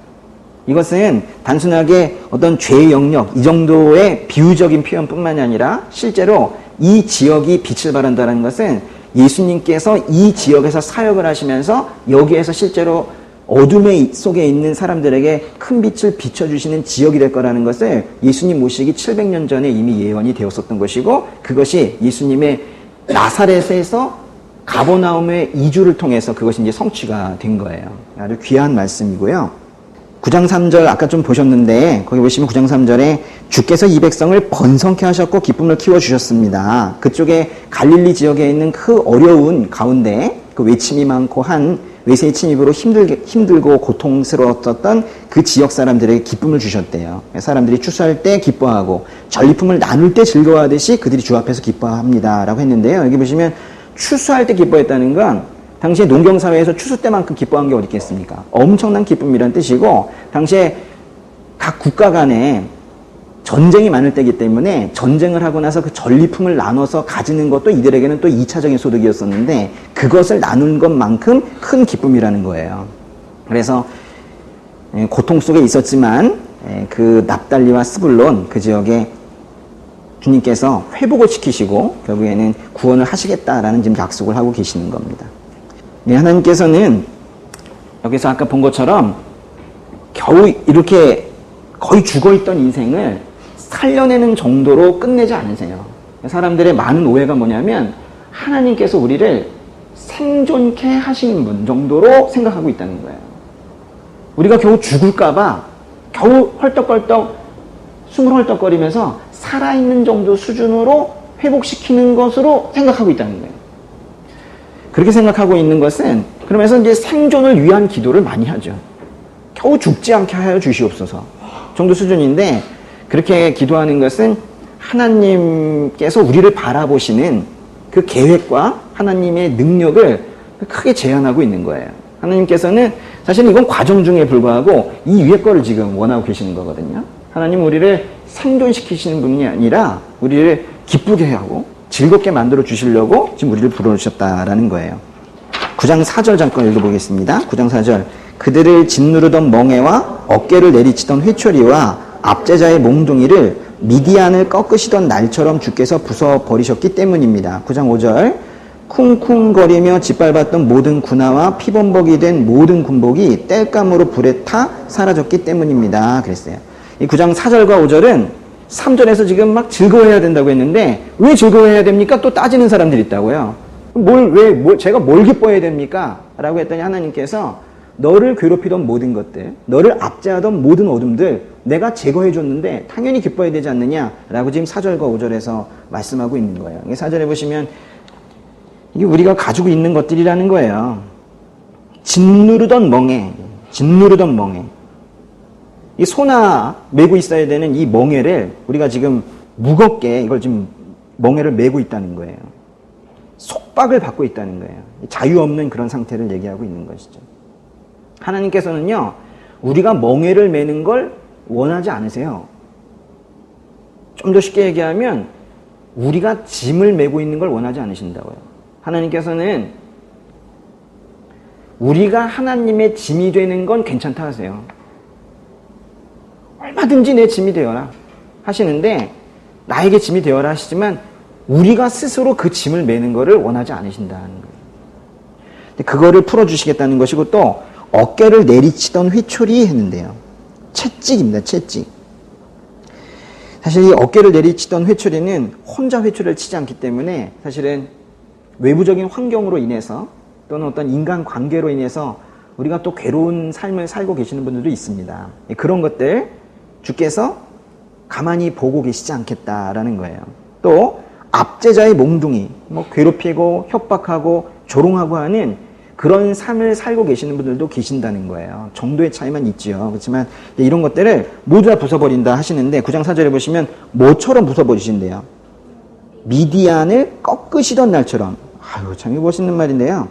이것은 단순하게 어떤 죄의 영역, 이 정도의 비유적인 표현뿐만이 아니라 실제로 이 지역이 빛을 발한다는 것은 예수님께서 이 지역에서 사역을 하시면서 여기에서 실제로 어둠의 속에 있는 사람들에게 큰 빛을 비춰주시는 지역이 될 거라는 것을 예수님 모시기 700년 전에 이미 예언이 되었었던 것이고, 그것이 예수님의 나사렛에서 가버나움의 이주를 통해서 그것이 이제 성취가 된 거예요. 아주 귀한 말씀이고요. 9장 3절 아까 좀 보셨는데 거기 보시면 9장 3절에 주께서 이 백성을 번성케 하셨고 기쁨을 키워주셨습니다. 그쪽에 갈릴리 지역에 있는 그 어려운 가운데 그 외침이 많고 한 외세의 침입으로 힘들고 고통스러웠던 그 지역 사람들에게 기쁨을 주셨대요. 사람들이 추수할 때 기뻐하고 전리품을 나눌 때 즐거워하듯이 그들이 주 앞에서 기뻐합니다 라고 했는데요. 여기 보시면 추수할 때 기뻐했다는 건 당시에 농경사회에서 추수 때만큼 기뻐한 게 어디 있겠습니까? 엄청난 기쁨이란 뜻이고, 당시에 각 국가 간에 전쟁이 많을 때이기 때문에 전쟁을 하고 나서 그 전리품을 나눠서 가지는 것도 이들에게는 또 2차적인 소득이었었는데 그것을 나눈 것만큼 큰 기쁨이라는 거예요. 그래서 고통 속에 있었지만 그 납달리와 스불론 그 지역에 주님께서 회복을 시키시고 결국에는 구원을 하시겠다라는 지금 약속을 하고 계시는 겁니다. 네, 하나님께서는 여기서 아까 본 것처럼 겨우 이렇게 거의 죽어있던 인생을 살려내는 정도로 끝내지 않으세요. 사람들의 많은 오해가 뭐냐면 하나님께서 우리를 생존케 하시는 분 정도로 생각하고 있다는 거예요. 우리가 겨우 죽을까봐 겨우 헐떡벌떡 숨을 헐떡거리면서 살아있는 정도 수준으로 회복시키는 것으로 생각하고 있다는 거예요. 그렇게 생각하고 있는 것은 그러면서 이제 생존을 위한 기도를 많이 하죠. 겨우 죽지 않게 하여 주시옵소서 정도 수준인데, 그렇게 기도하는 것은 하나님께서 우리를 바라보시는 그 계획과 하나님의 능력을 크게 제한하고 있는 거예요. 하나님께서는 사실 이건 과정 중에 불과하고 이 위에 거를 지금 원하고 계시는 거거든요. 하나님 우리를 생존시키시는 분이 아니라 우리를 기쁘게 하고 즐겁게 만들어 주시려고 지금 우리를 불러주셨다라는 거예요. 9장 4절 잠깐 읽어보겠습니다. 9장 4절. 그들을 짓누르던 멍에와 어깨를 내리치던 회초리와 압제자의 몽둥이를 미디안을 꺾으시던 날처럼 주께서 부숴버리셨기 때문입니다. 9장 5절. 쿵쿵거리며 짓밟았던 모든 군화와 피범벅이 된 모든 군복이 땔감으로 불에 타 사라졌기 때문입니다. 그랬어요. 이 9장 4절과 5절은 3절에서 지금 막 즐거워해야 된다고 했는데 왜 즐거워해야 됩니까? 또 따지는 사람들이 있다고요. 제가 뭘 기뻐해야 됩니까? 라고 했더니 하나님께서 너를 괴롭히던 모든 것들, 너를 압제하던 모든 어둠들 내가 제거해줬는데 당연히 기뻐해야 되지 않느냐라고 지금 4절과 5절에서 말씀하고 있는 거예요. 4절에 보시면 이게 우리가 가지고 있는 것들이라는 거예요. 짓누르던 멍에, 짓누르던 멍에. 이 소나 메고 있어야 되는 이 멍에를 우리가 지금 무겁게 이걸 지금 멍에를 메고 있다는 거예요. 속박을 받고 있다는 거예요. 자유 없는 그런 상태를 얘기하고 있는 것이죠. 하나님께서는요, 우리가 멍에를 메는 걸 원하지 않으세요. 좀 더 쉽게 얘기하면 우리가 짐을 메고 있는 걸 원하지 않으신다고요. 하나님께서는 우리가 하나님의 짐이 되는 건 괜찮다 하세요. 얼마든지 내 짐이 되어라 하시는데, 나에게 짐이 되어라 하시지만 우리가 스스로 그 짐을 메는 것을 원하지 않으신다는 거예요. 그거를 풀어주시겠다는 것이고, 또 어깨를 내리치던 회초리 했는데요. 채찍입니다. 채찍. 사실 이 어깨를 내리치던 회초리는 혼자 회초리를 치지 않기 때문에 사실은 외부적인 환경으로 인해서 또는 어떤 인간관계로 인해서 우리가 또 괴로운 삶을 살고 계시는 분들도 있습니다. 그런 것들 주께서 가만히 보고 계시지 않겠다라는 거예요. 또 압제자의 몽둥이, 괴롭히고 협박하고 조롱하고 하는 그런 삶을 살고 계시는 분들도 계신다는 거예요. 정도의 차이만 있지요. 그렇지만 이런 것들을 모두 다 부숴버린다 하시는데 9장 4절에 보시면 뭐처럼 부숴버리신대요. 미디안을 꺾으시던 날처럼. 아유, 참 멋있는 말인데요.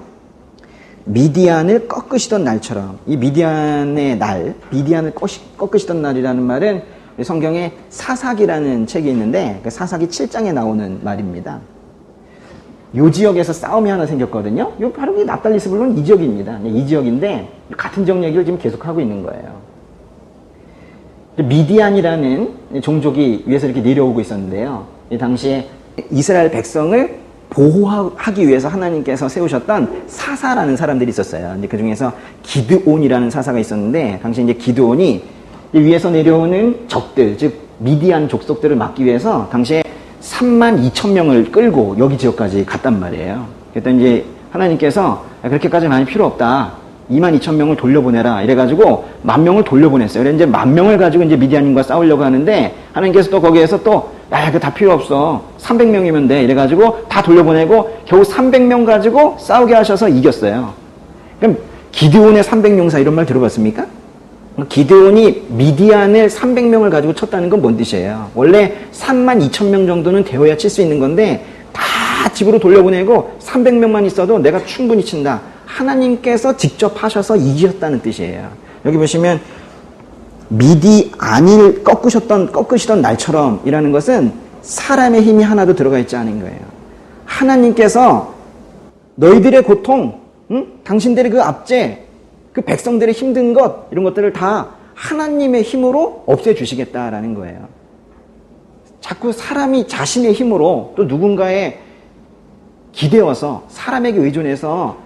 미디안을 꺾으시던 날처럼. 이 미디안의 날, 미디안을 꺾으시던 날이라는 말은 성경에 사사기라는 책이 있는데 그 사사기 7장에 나오는 말입니다. 요 지역에서 싸움이 하나 생겼거든요. 요 바로 납달리 스불론 이 지역입니다. 이 지역인데 같은 지역 얘기를 지금 계속하고 있는 거예요. 미디안이라는 종족이 위에서 이렇게 내려오고 있었는데요. 당시에 이스라엘 백성을 보호하기 위해서 하나님께서 세우셨던 사사라는 사람들이 있었어요. 근데 그 중에서 기드온이라는 사사가 있었는데, 당시 이제 기드온이 위에서 내려오는 적들, 즉 미디안 족속들을 막기 위해서 당시에 32,000명을 끌고 여기 지역까지 갔단 말이에요. 그랬더니 이제 하나님께서 그렇게까지 많이 필요 없다. 22,000명을 돌려보내라. 이래가지고 10,000명을 돌려보냈어요. 그래서 이제 10,000명을 가지고 이제 미디안인과 싸우려고 하는데 하나님께서 또 거기에서 또 야, 그거 다 필요 없어. 300명이면 돼. 이래가지고 다 돌려보내고 겨우 300명 가지고 싸우게 하셔서 이겼어요. 그럼 기드온의 300용사 이런 말 들어봤습니까? 기드온이 미디안을 300명을 가지고 쳤다는 건 뭔 뜻이에요? 원래 32,000명 정도는 되어야 칠 수 있는 건데 다 집으로 돌려보내고 300명만 있어도 내가 충분히 친다. 하나님께서 직접 하셔서 이기셨다는 뜻이에요. 여기 보시면 미디안을 꺾으시던 날처럼 이라는 것은 사람의 힘이 하나도 들어가 있지 않은 거예요. 하나님께서 너희들의 고통, 당신들의 그 압제, 그 백성들의 힘든 것, 이런 것들을 다 하나님의 힘으로 없애주시겠다라는 거예요. 자꾸 사람이 자신의 힘으로 또 누군가에 기대어서 사람에게 의존해서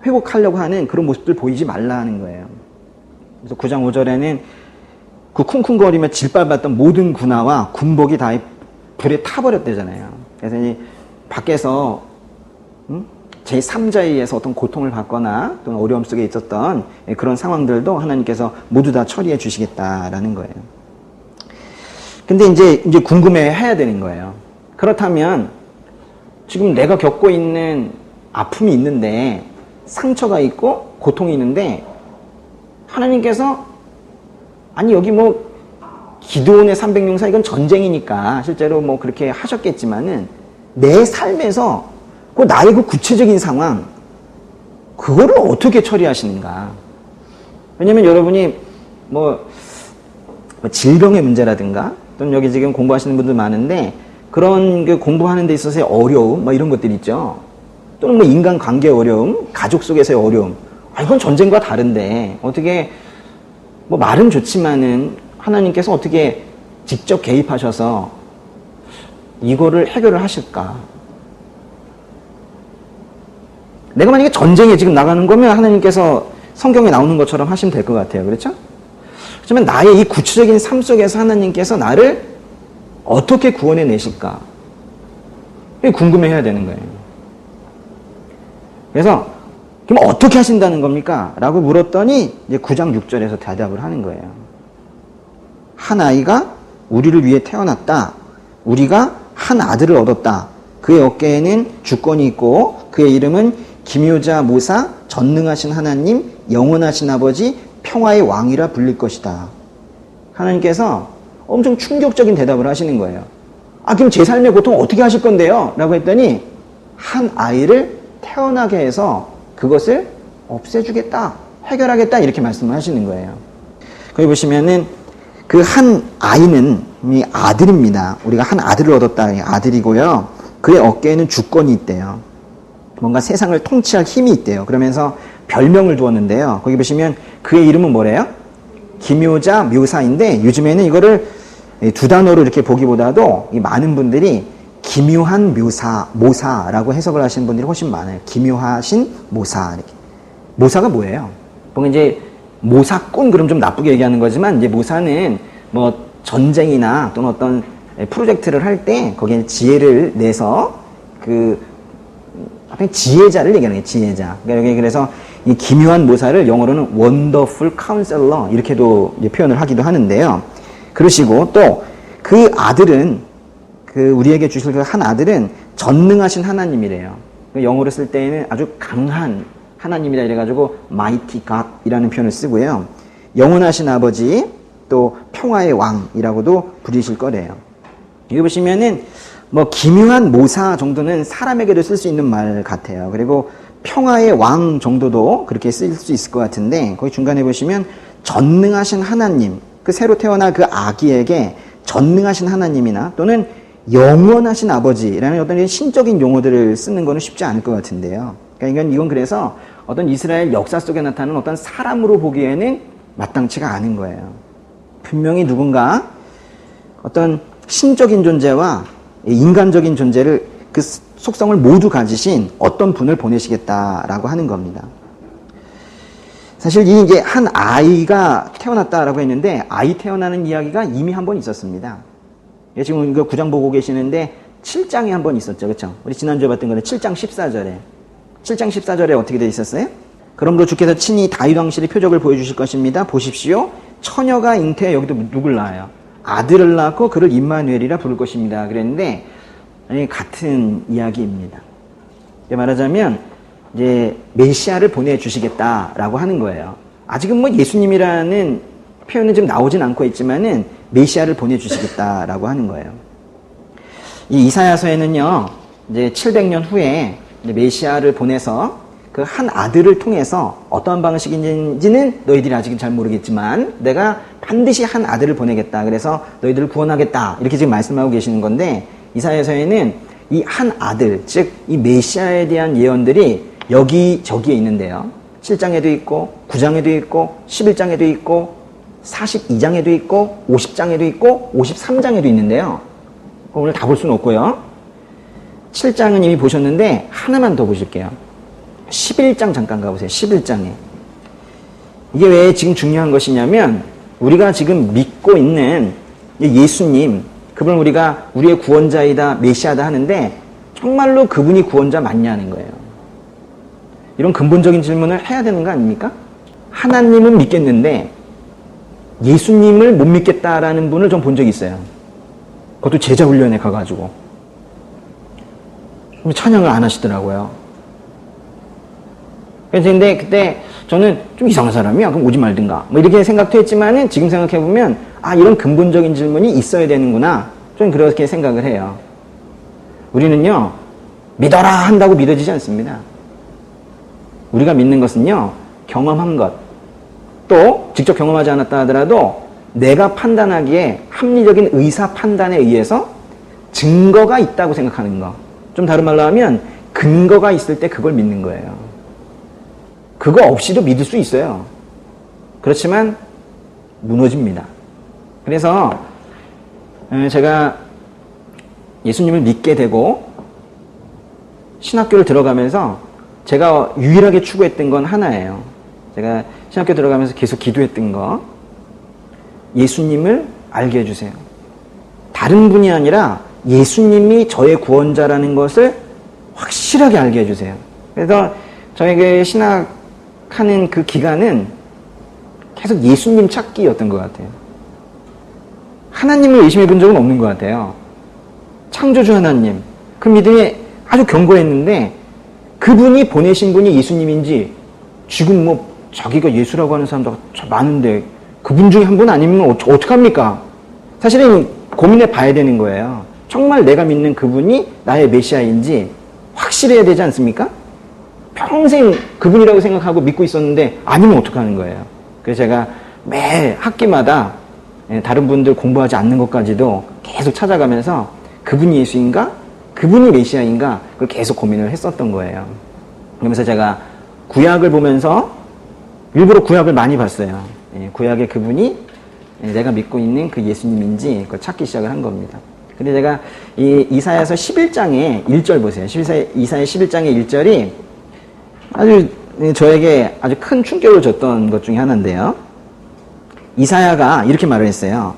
회복하려고 하는 그런 모습들 보이지 말라는 거예요. 그래서 9장 5절에는 그 쿵쿵거리며 질밟았던 모든 군화와 군복이 다 불에 타버렸대잖아요. 그래서 이제 밖에서 제3자에 의해서 어떤 고통을 받거나 또는 어려움 속에 있었던 그런 상황들도 하나님께서 모두 다 처리해 주시겠다라는 거예요. 근데 이제 궁금해 해야 되는 거예요. 그렇다면 지금 내가 겪고 있는 아픔이 있는데 상처가 있고 고통이 있는데 하나님께서 아니 여기 기드온의 300용사 이건 전쟁이니까 실제로 그렇게 하셨겠지만은 내 삶에서 나의 그 구체적인 상황 그거를 어떻게 처리하시는가? 왜냐면 여러분이 질병의 문제라든가 또는 여기 지금 공부하시는 분들 많은데 그런 그 공부하는 데 있어서의 어려움 이런 것들 있죠. 또는 인간관계 어려움, 가족 속에서의 어려움. 이건 전쟁과 다른데 어떻게 말은 좋지만은 하나님께서 어떻게 직접 개입하셔서 이거를 해결을 하실까? 내가 만약에 전쟁에 지금 나가는 거면 하나님께서 성경에 나오는 것처럼 하시면 될 것 같아요. 그렇죠? 하지만 나의 이 구체적인 삶 속에서 하나님께서 나를 어떻게 구원해 내실까? 이게 궁금해 해야 되는 거예요. 그래서 그럼 어떻게 하신다는 겁니까? 라고 물었더니 이제 9장 6절에서 대답을 하는 거예요. 한 아이가 우리를 위해 태어났다. 우리가 한 아들을 얻었다. 그의 어깨에는 주권이 있고 그의 이름은 기묘자 모사, 전능하신 하나님, 영원하신 아버지, 평화의 왕이라 불릴 것이다. 하나님께서 엄청 충격적인 대답을 하시는 거예요. 그럼 제 삶의 고통 어떻게 하실 건데요? 라고 했더니 한 아이를 태어나게 해서 그것을 없애주겠다, 해결하겠다, 이렇게 말씀을 하시는 거예요. 거기 보시면은 그 한 아이는 아들입니다. 우리가 한 아들을 얻었다, 아들이고요. 그의 어깨에는 주권이 있대요. 뭔가 세상을 통치할 힘이 있대요. 그러면서 별명을 두었는데요. 거기 보시면 그의 이름은 뭐래요? 기묘자 묘사인데, 요즘에는 이거를 두 단어로 이렇게 보기보다도 많은 분들이 기묘한 묘사, 모사라고 해석을 하시는 분들이 훨씬 많아요. 기묘하신 모사. 이렇게. 모사가 뭐예요? 보면 이제 모사꾼, 그럼 좀 나쁘게 얘기하는 거지만, 이제 모사는 뭐 전쟁이나 또는 어떤 프로젝트를 할 때 거기에 지혜를 내서 지혜자를 얘기하는 거예요. 지혜자. 그러니까 여기 그래서 이 기묘한 모사를 영어로는 wonderful counselor 이렇게도 표현을 하기도 하는데요. 그러시고 또 그 아들은 우리에게 주실 그 한 아들은 전능하신 하나님이래요. 영어로 쓸 때에는 아주 강한 하나님이라 이래가지고 mighty God이라는 표현을 쓰고요. 영원하신 아버지, 또 평화의 왕이라고도 부르실 거래요. 여기 보시면은 뭐 기묘한 모사 정도는 사람에게도 쓸 수 있는 말 같아요. 그리고 평화의 왕 정도도 그렇게 쓸 수 있을 것 같은데, 거기 중간에 보시면 전능하신 하나님, 그 새로 태어날 그 아기에게 전능하신 하나님이나 또는 영원하신 아버지라는 어떤 신적인 용어들을 쓰는 거는 쉽지 않을 것 같은데요. 그러니까 이건 그래서 어떤 이스라엘 역사 속에 나타나는 어떤 사람으로 보기에는 마땅치가 않은 거예요. 분명히 누군가 어떤 신적인 존재와 인간적인 존재를, 그 속성을 모두 가지신 어떤 분을 보내시겠다라고 하는 겁니다. 사실 이게 한 아이가 태어났다라고 했는데, 아이 태어나는 이야기가 이미 한 번 있었습니다. 지금 이거 9장 보고 계시는데 7장에 한 번 있었죠. 그렇죠? 우리 지난주에 봤던 거는 7장 14절에. 7장 14절에 어떻게 되어 있었어요? 그러므로 주께서 친히 다윗 왕실의 표적을 보여주실 것입니다. 보십시오. 처녀가 잉태해, 여기도 누굴 낳아요? 아들을 낳고 그를 임마누엘이라 부를 것입니다. 그랬는데 같은 이야기입니다. 말하자면 이제 메시아를 보내주시겠다라고 하는 거예요. 아직은 뭐 예수님이라는 표현은 지금 나오진 않고 있지만은 메시아를 보내주시겠다라고 하는 거예요. 이 이사야서에는요, 이제 700년 후에 이제 메시아를 보내서 그 한 아들을 통해서 어떠한 방식인지는 너희들이 아직은 잘 모르겠지만 내가 반드시 한 아들을 보내겠다. 그래서 너희들을 구원하겠다. 이렇게 지금 말씀하고 계시는 건데, 이사야서에는 이 한 아들, 즉 이 메시아에 대한 예언들이 여기저기에 있는데요. 7장에도 있고 9장에도 있고 11장에도 있고 42장에도 있고 50장에도 있고 53장에도 있는데요. 오늘 다 볼 수는 없고요. 7장은 이미 보셨는데 하나만 더 보실게요. 11장 잠깐 가보세요. 11장에. 이게 왜 지금 중요한 것이냐면, 우리가 지금 믿고 있는 예수님, 그분 우리가 우리의 구원자이다, 메시아다 하는데 정말로 그분이 구원자 맞냐는 거예요. 이런 근본적인 질문을 해야 되는 거 아닙니까? 하나님은 믿겠는데 예수님을 못 믿겠다라는 분을 좀 본 적이 있어요. 그것도 제자 훈련에 가가지고. 찬양을 안 하시더라고요. 근데 그때 저는 좀 이상한 사람이야, 그럼 오지 말든가, 뭐 이렇게 생각도 했지만은 지금 생각해보면 이런 근본적인 질문이 있어야 되는구나, 좀 그렇게 생각을 해요. 우리는요, 믿어라 한다고 믿어지지 않습니다. 우리가 믿는 것은요, 경험한 것, 또 직접 경험하지 않았다 하더라도 내가 판단하기에 합리적인 의사 판단에 의해서 증거가 있다고 생각하는 거. 좀 다른 말로 하면 근거가 있을 때 그걸 믿는 거예요. 그거 없이도 믿을 수 있어요. 그렇지만 무너집니다. 그래서 제가 예수님을 믿게 되고 신학교를 들어가면서 제가 유일하게 추구했던 건 하나예요. 제가 신학교 들어가면서 계속 기도했던 거, 예수님을 알게 해주세요. 다른 분이 아니라 예수님이 저의 구원자라는 것을 확실하게 알게 해주세요. 그래서 저에게 신학하는 그 기간은 계속 예수님 찾기였던 것 같아요. 하나님을 의심해 본 적은 없는 것 같아요. 창조주 하나님, 그 믿음이 아주 견고했는데 그분이 보내신 분이 예수님인지 지금 뭐 자기가 예수라고 하는 사람도 많은데 그분 중에 한 분 아니면 어떡합니까? 사실은 고민해 봐야 되는 거예요. 정말 내가 믿는 그분이 나의 메시아인지 확실해야 되지 않습니까? 평생 그분이라고 생각하고 믿고 있었는데 아니면 어떡하는 거예요? 그래서 제가 매 학기마다 다른 분들 공부하지 않는 것까지도 계속 찾아가면서 그분이 예수인가? 그분이 메시아인가? 그걸 계속 고민을 했었던 거예요. 그러면서 제가 구약을 보면서 일부러 구약을 많이 봤어요. 구약의 그분이 내가 믿고 있는 그 예수님인지 그걸 찾기 시작을 한 겁니다. 근데 제가 이 이사야서 11장의 1절 보세요. 이사야 11장의 1절이 아주 저에게 아주 큰 충격을 줬던 것 중에 하나인데요. 이사야가 이렇게 말을 했어요.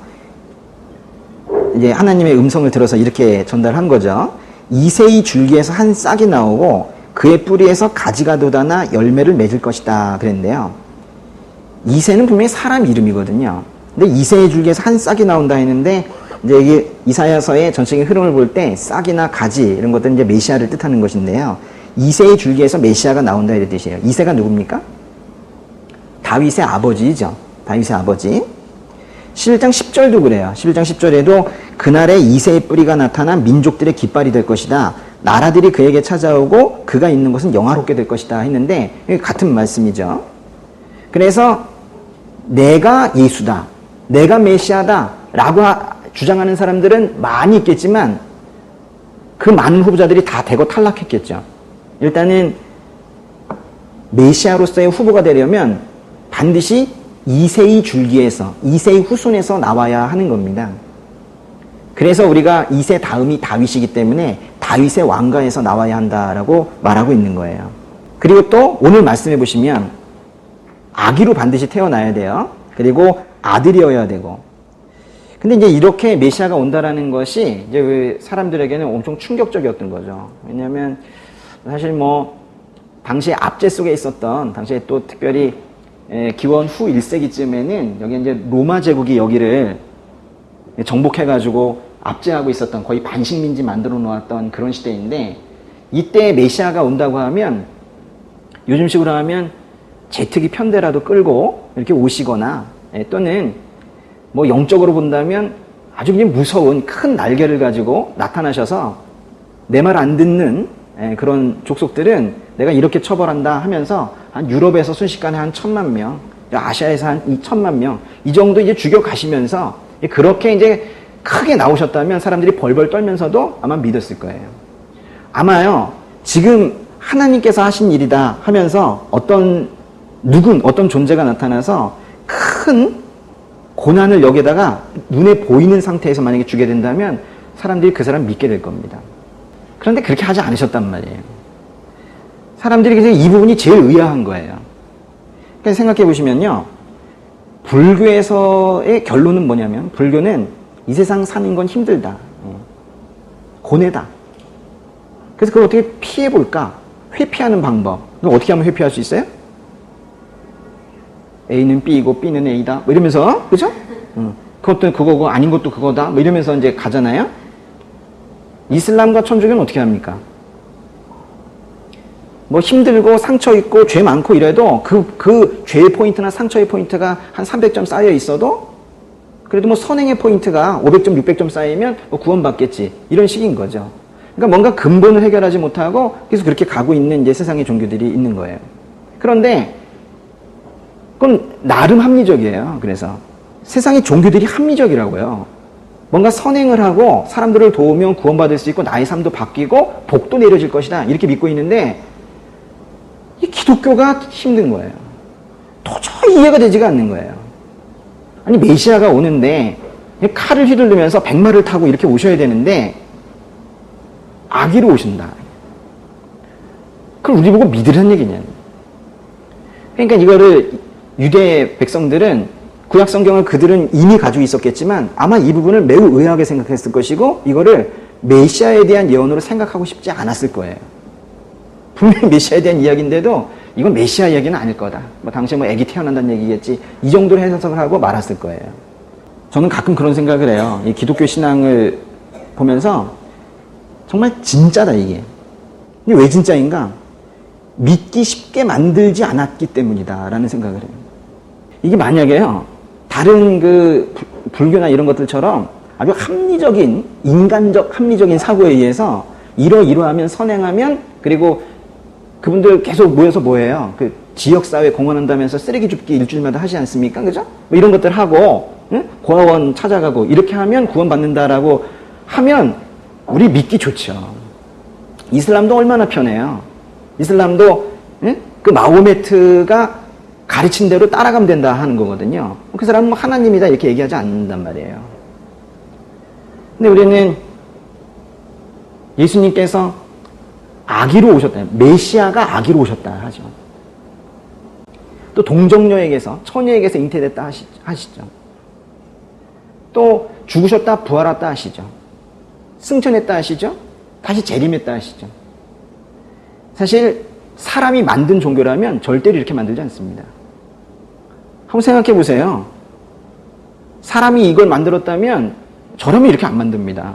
이제 하나님의 음성을 들어서 이렇게 전달한 거죠. 이새의 줄기에서 한 싹이 나오고 그의 뿌리에서 가지가 돋아나 열매를 맺을 것이다 그랬는데요. 이새는 분명히 사람 이름이거든요. 근데 이새의 줄기에서 한 싹이 나온다 했는데 이제 이게 이사야서의 전체적인 흐름을 볼 때 싹이나 가지 이런 것들은 이제 메시아를 뜻하는 것인데요. 이새의 줄기에서 메시아가 나온다 이런 뜻이에요. 이새가 누굽니까? 다윗의 아버지죠. 다윗의 아버지. 11장 10절도 그래요. 11장 10절에도 그날에 이새의 뿌리가 나타나 민족들의 깃발이 될 것이다. 나라들이 그에게 찾아오고 그가 있는 곳은 영화롭게 될 것이다 했는데 같은 말씀이죠. 그래서 내가 예수다. 내가 메시아다. 라고 주장하는 사람들은 많이 있겠지만 그 많은 후보자들이 다 대거 탈락했겠죠. 일단은 메시아로서의 후보가 되려면 반드시 이새의 줄기에서, 이새의 후손에서 나와야 하는 겁니다. 그래서 우리가 이새 다음이 다윗이기 때문에 다윗의 왕가에서 나와야 한다라고 말하고 있는 거예요. 그리고 또 오늘 말씀해 보시면 아기로 반드시 태어나야 돼요. 그리고 아들이어야 되고. 근데 이제 이렇게 메시아가 온다라는 것이 이제 사람들에게는 엄청 충격적이었던 거죠. 왜냐하면 사실 뭐 당시에 압제 속에 있었던, 당시에 또 특별히 기원 후 1세기쯤에는 여기 이제 로마 제국이 여기를 정복해가지고 압제하고 있었던, 거의 반식민지 만들어 놓았던 그런 시대인데, 이때 메시아가 온다고 하면 요즘식으로 하면 제특이 편대라도 끌고 이렇게 오시거나, 또는 뭐 영적으로 본다면 아주 그냥 무서운 큰 날개를 가지고 나타나셔서 내 말 안 듣는 그런 족속들은 내가 이렇게 처벌한다 하면서 한 유럽에서 순식간에 한 1,000만 명, 아시아에서 한 2,000만 명, 이 정도 이제 죽여 가시면서 그렇게 이제 크게 나오셨다면 사람들이 벌벌 떨면서도 아마 믿었을 거예요. 아마요, 지금 하나님께서 하신 일이다 하면서 어떤 존재가 나타나서 큰 고난을 여기다가 눈에 보이는 상태에서 만약에 주게 된다면 사람들이 그 사람 믿게 될 겁니다. 그런데 그렇게 하지 않으셨단 말이에요. 사람들이 그래서 이 부분이 제일 의아한 거예요. 그래서 생각해 보시면요. 불교에서의 결론은 뭐냐면, 불교는 이 세상 사는 건 힘들다. 고뇌다. 그래서 그걸 어떻게 피해볼까? 회피하는 방법. 그럼 어떻게 하면 회피할 수 있어요? A는 B이고 B는 A다. 뭐 이러면서, 그죠? 그것도 그거고 아닌 것도 그거다. 뭐 이러면서 이제 가잖아요. 이슬람과 천주교는 어떻게 합니까? 뭐 힘들고 상처 있고 죄 많고 이래도 그 죄의 포인트나 상처의 포인트가 한 300점 쌓여 있어도 그래도 뭐 선행의 포인트가 500점, 600점 쌓이면 뭐 구원받겠지. 이런 식인 거죠. 그러니까 뭔가 근본을 해결하지 못하고 계속 그렇게 가고 있는 이제 세상의 종교들이 있는 거예요. 그런데 그건 나름 합리적이에요. 그래서 세상의 종교들이 합리적이라고요. 뭔가 선행을 하고 사람들을 도우면 구원받을 수 있고 나의 삶도 바뀌고 복도 내려질 것이다. 이렇게 믿고 있는데 이 기독교가 힘든 거예요. 도저히 이해가 되지가 않는 거예요. 아니 메시아가 오는데 칼을 휘두르면서 백마를 타고 이렇게 오셔야 되는데 아기로 오신다. 그걸 우리 보고 믿으라는 얘기냐. 그러니까 이거를 유대 백성들은 구약 성경을 그들은 이미 가지고 있었겠지만 아마 이 부분을 매우 의아하게 생각했을 것이고 이거를 메시아에 대한 예언으로 생각하고 싶지 않았을 거예요. 분명히 메시아에 대한 이야기인데도 이건 메시아 이야기는 아닐 거다. 뭐 당시에 뭐 애기 태어난다는 얘기겠지. 이 정도로 해석을 하고 말았을 거예요. 저는 가끔 그런 생각을 해요. 이 기독교 신앙을 보면서 정말 진짜다 이게. 이게 왜 진짜인가? 믿기 쉽게 만들지 않았기 때문이다라는 생각을 해요. 이게 만약에요, 다른 그 불교나 이런 것들처럼 아주 합리적인, 인간적 합리적인 사고에 의해서 이러이러하면 선행하면, 그리고 그분들 계속 모여서 뭐예요? 그 지역사회 공헌한다면서 쓰레기 줍기 일주일마다 하지 않습니까? 그죠? 뭐 이런 것들 하고, 응? 고아원 찾아가고, 이렇게 하면 구원받는다라고 하면 우리 믿기 좋죠. 이슬람도 얼마나 편해요. 이슬람도, 응? 그 마호메트가 가르친 대로 따라가면 된다 하는 거거든요. 그 사람은 뭐 하나님이다 이렇게 얘기하지 않는단 말이에요. 근데 우리는 예수님께서 아기로 오셨다. 메시아가 아기로 오셨다 하죠. 또 동정녀에게서, 처녀에게서 잉태됐다 하시죠. 또 죽으셨다 부활했다 하시죠. 승천했다 하시죠. 다시 재림했다 하시죠. 사실 사람이 만든 종교라면 절대로 이렇게 만들지 않습니다. 한번 생각해 보세요. 사람이 이걸 만들었다면 저라면 이렇게 안 만듭니다.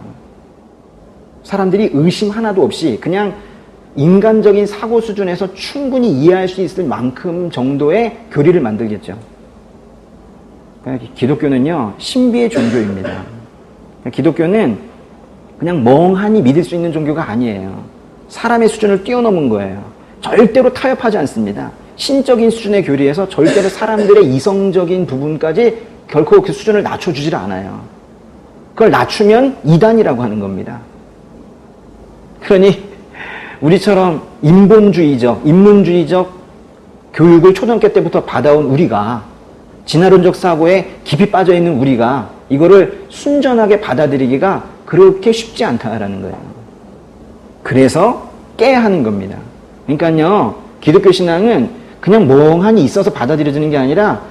사람들이 의심 하나도 없이 그냥 인간적인 사고 수준에서 충분히 이해할 수 있을 만큼 정도의 교리를 만들겠죠. 그러니까 기독교는요, 신비의 종교입니다. 그러니까 기독교는 그냥 멍하니 믿을 수 있는 종교가 아니에요. 사람의 수준을 뛰어넘은 거예요. 절대로 타협하지 않습니다. 신적인 수준의 교리에서 절대로 사람들의 이성적인 부분까지 결코 그 수준을 낮춰주질 않아요. 그걸 낮추면 이단이라고 하는 겁니다. 그러니 우리처럼 인문주의적 교육을 초등학교 때부터 받아온 우리가, 진화론적 사고에 깊이 빠져있는 우리가 이거를 순전하게 받아들이기가 그렇게 쉽지 않다라는 거예요. 그래서 깨야 하는 겁니다. 그러니까요, 기독교 신앙은 그냥 멍하니 있어서 받아들여지는 게 아니라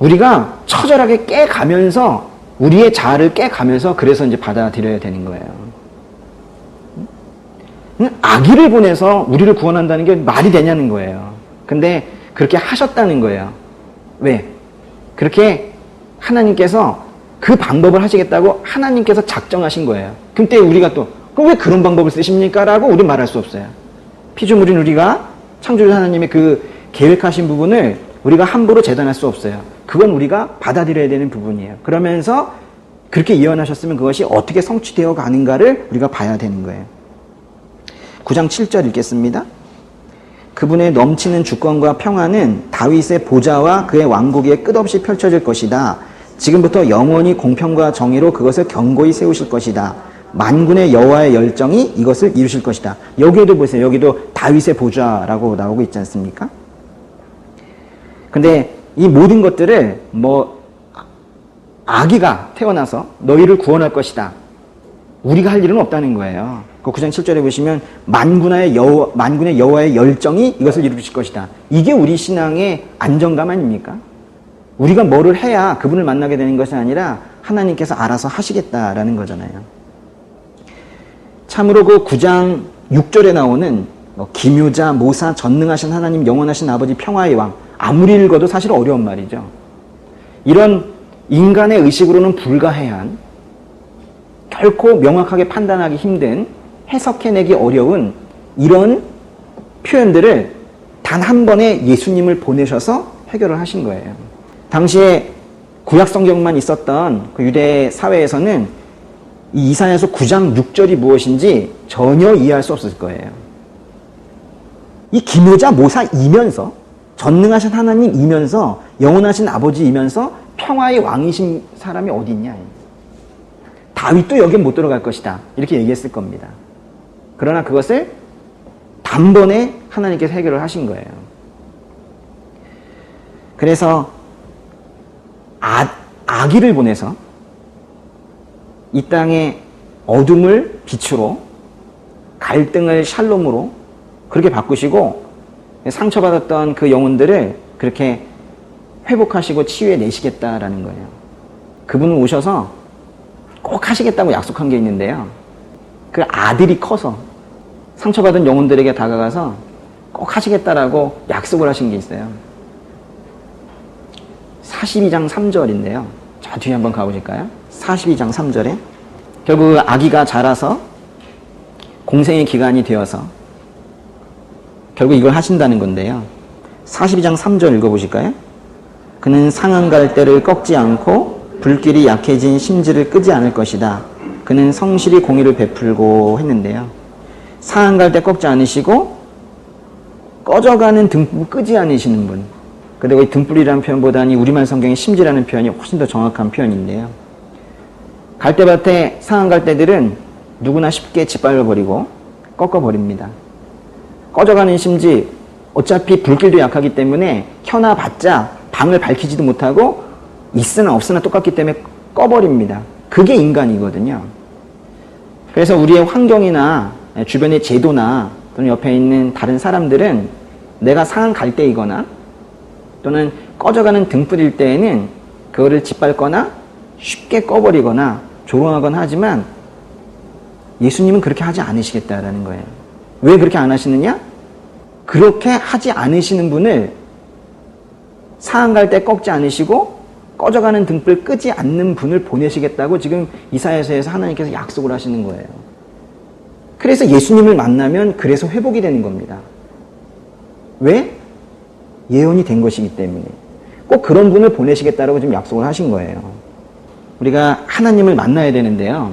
우리가 처절하게 깨가면서, 우리의 자아를 깨가면서 그래서 이제 받아들여야 되는 거예요. 아기를 보내서 우리를 구원한다는 게 말이 되냐는 거예요. 근데 그렇게 하셨다는 거예요. 왜? 그렇게 하나님께서 그 방법을 하시겠다고 하나님께서 작정하신 거예요. 그때 우리가 또 그럼 왜 그런 방법을 쓰십니까? 라고 우리는 말할 수 없어요. 피조물인 우리가 창조주 하나님의 그 계획하신 부분을 우리가 함부로 재단할 수 없어요. 그건 우리가 받아들여야 되는 부분이에요. 그러면서 그렇게 예언하셨으면 그것이 어떻게 성취되어 가는가를 우리가 봐야 되는 거예요. 9장 7절 읽겠습니다. 그분의 넘치는 주권과 평안은 다윗의 보좌와 그의 왕국에 끝없이 펼쳐질 것이다. 지금부터 영원히 공평과 정의로 그것을 견고히 세우실 것이다. 만군의 여호와의 열정이 이것을 이루실 것이다. 여기에도 보세요. 여기도 다윗의 보좌라고 나오고 있지 않습니까? 근데 이 모든 것들을 아기가 태어나서 너희를 구원할 것이다. 우리가 할 일은 없다는 거예요. 그 9장 7절에 보시면 만군의 여호와의 열정이 이것을 이루실 것이다. 이게 우리 신앙의 안정감 아닙니까? 우리가 뭐를 해야 그분을 만나게 되는 것이 아니라 하나님께서 알아서 하시겠다라는 거잖아요. 참으로 그 9장 6절에 나오는 기묘자, 모사, 전능하신 하나님, 영원하신 아버지, 평화의 왕, 아무리 읽어도 사실 어려운 말이죠. 이런 인간의 의식으로는 불가해한, 결코 명확하게 판단하기 힘든, 해석해내기 어려운 이런 표현들을 단 한 번에 예수님을 보내셔서 해결을 하신 거예요. 당시에 구약 성경만 있었던 그 유대 사회에서는 이 이사야서 9장 6절이 무엇인지 전혀 이해할 수 없을 거예요. 이 기묘자 모사이면서, 전능하신 하나님이면서, 영원하신 아버지이면서 평화의 왕이신 사람이 어디 있냐. 다윗도 여기에 못 들어갈 것이다. 이렇게 얘기했을 겁니다. 그러나 그것을 단번에 하나님께서 해결을 하신 거예요. 그래서 아기를 보내서 이 땅의 어둠을 빛으로, 갈등을 샬롬으로 그렇게 바꾸시고 상처받았던 그 영혼들을 그렇게 회복하시고 치유해 내시겠다라는 거예요. 그분은 오셔서 꼭 하시겠다고 약속한 게 있는데요. 그 아들이 커서 상처받은 영혼들에게 다가가서 꼭 하시겠다라고 약속을 하신 게 있어요. 42장 3절인데요. 자, 뒤에 한번 가보실까요? 42장 3절에 결국 아기가 자라서 공생의 기간이 되어서 결국 이걸 하신다는 건데요. 42장 3절 읽어보실까요? 그는 상한 갈대를 꺾지 않고 불길이 약해진 심지를 끄지 않을 것이다. 그는 성실히 공의를 베풀고 했는데요. 상한 갈대 꺾지 않으시고 꺼져가는 등불 끄지 않으시는 분. 그리고 이 등불이라는 표현보다는 우리말 성경의 심지라는 표현이 훨씬 더 정확한 표현인데요. 갈대밭에 상한 갈대들은 누구나 쉽게 짓밟아버리고 꺾어버립니다. 꺼져가는 심지, 어차피 불길도 약하기 때문에 켜놔봤자 방을 밝히지도 못하고 있으나 없으나 똑같기 때문에 꺼버립니다. 그게 인간이거든요. 그래서 우리의 환경이나 주변의 제도나 또는 옆에 있는 다른 사람들은 내가 상한 갈대이거나 또는 꺼져가는 등불일 때에는 그거를 짓밟거나 쉽게 꺼버리거나 조롱하거나 하지만 예수님은 그렇게 하지 않으시겠다라는 거예요. 왜 그렇게 안 하시느냐? 그렇게 하지 않으시는 분을 상한 갈대 꺾지 않으시고 꺼져가는 등불 끄지 않는 분을 보내시겠다고 지금 이사야서에서 하나님께서 약속을 하시는 거예요. 그래서 예수님을 만나면 그래서 회복이 되는 겁니다. 왜? 예언이 된 것이기 때문에. 꼭 그런 분을 보내시겠다라고 지금 약속을 하신 거예요. 우리가 하나님을 만나야 되는데요.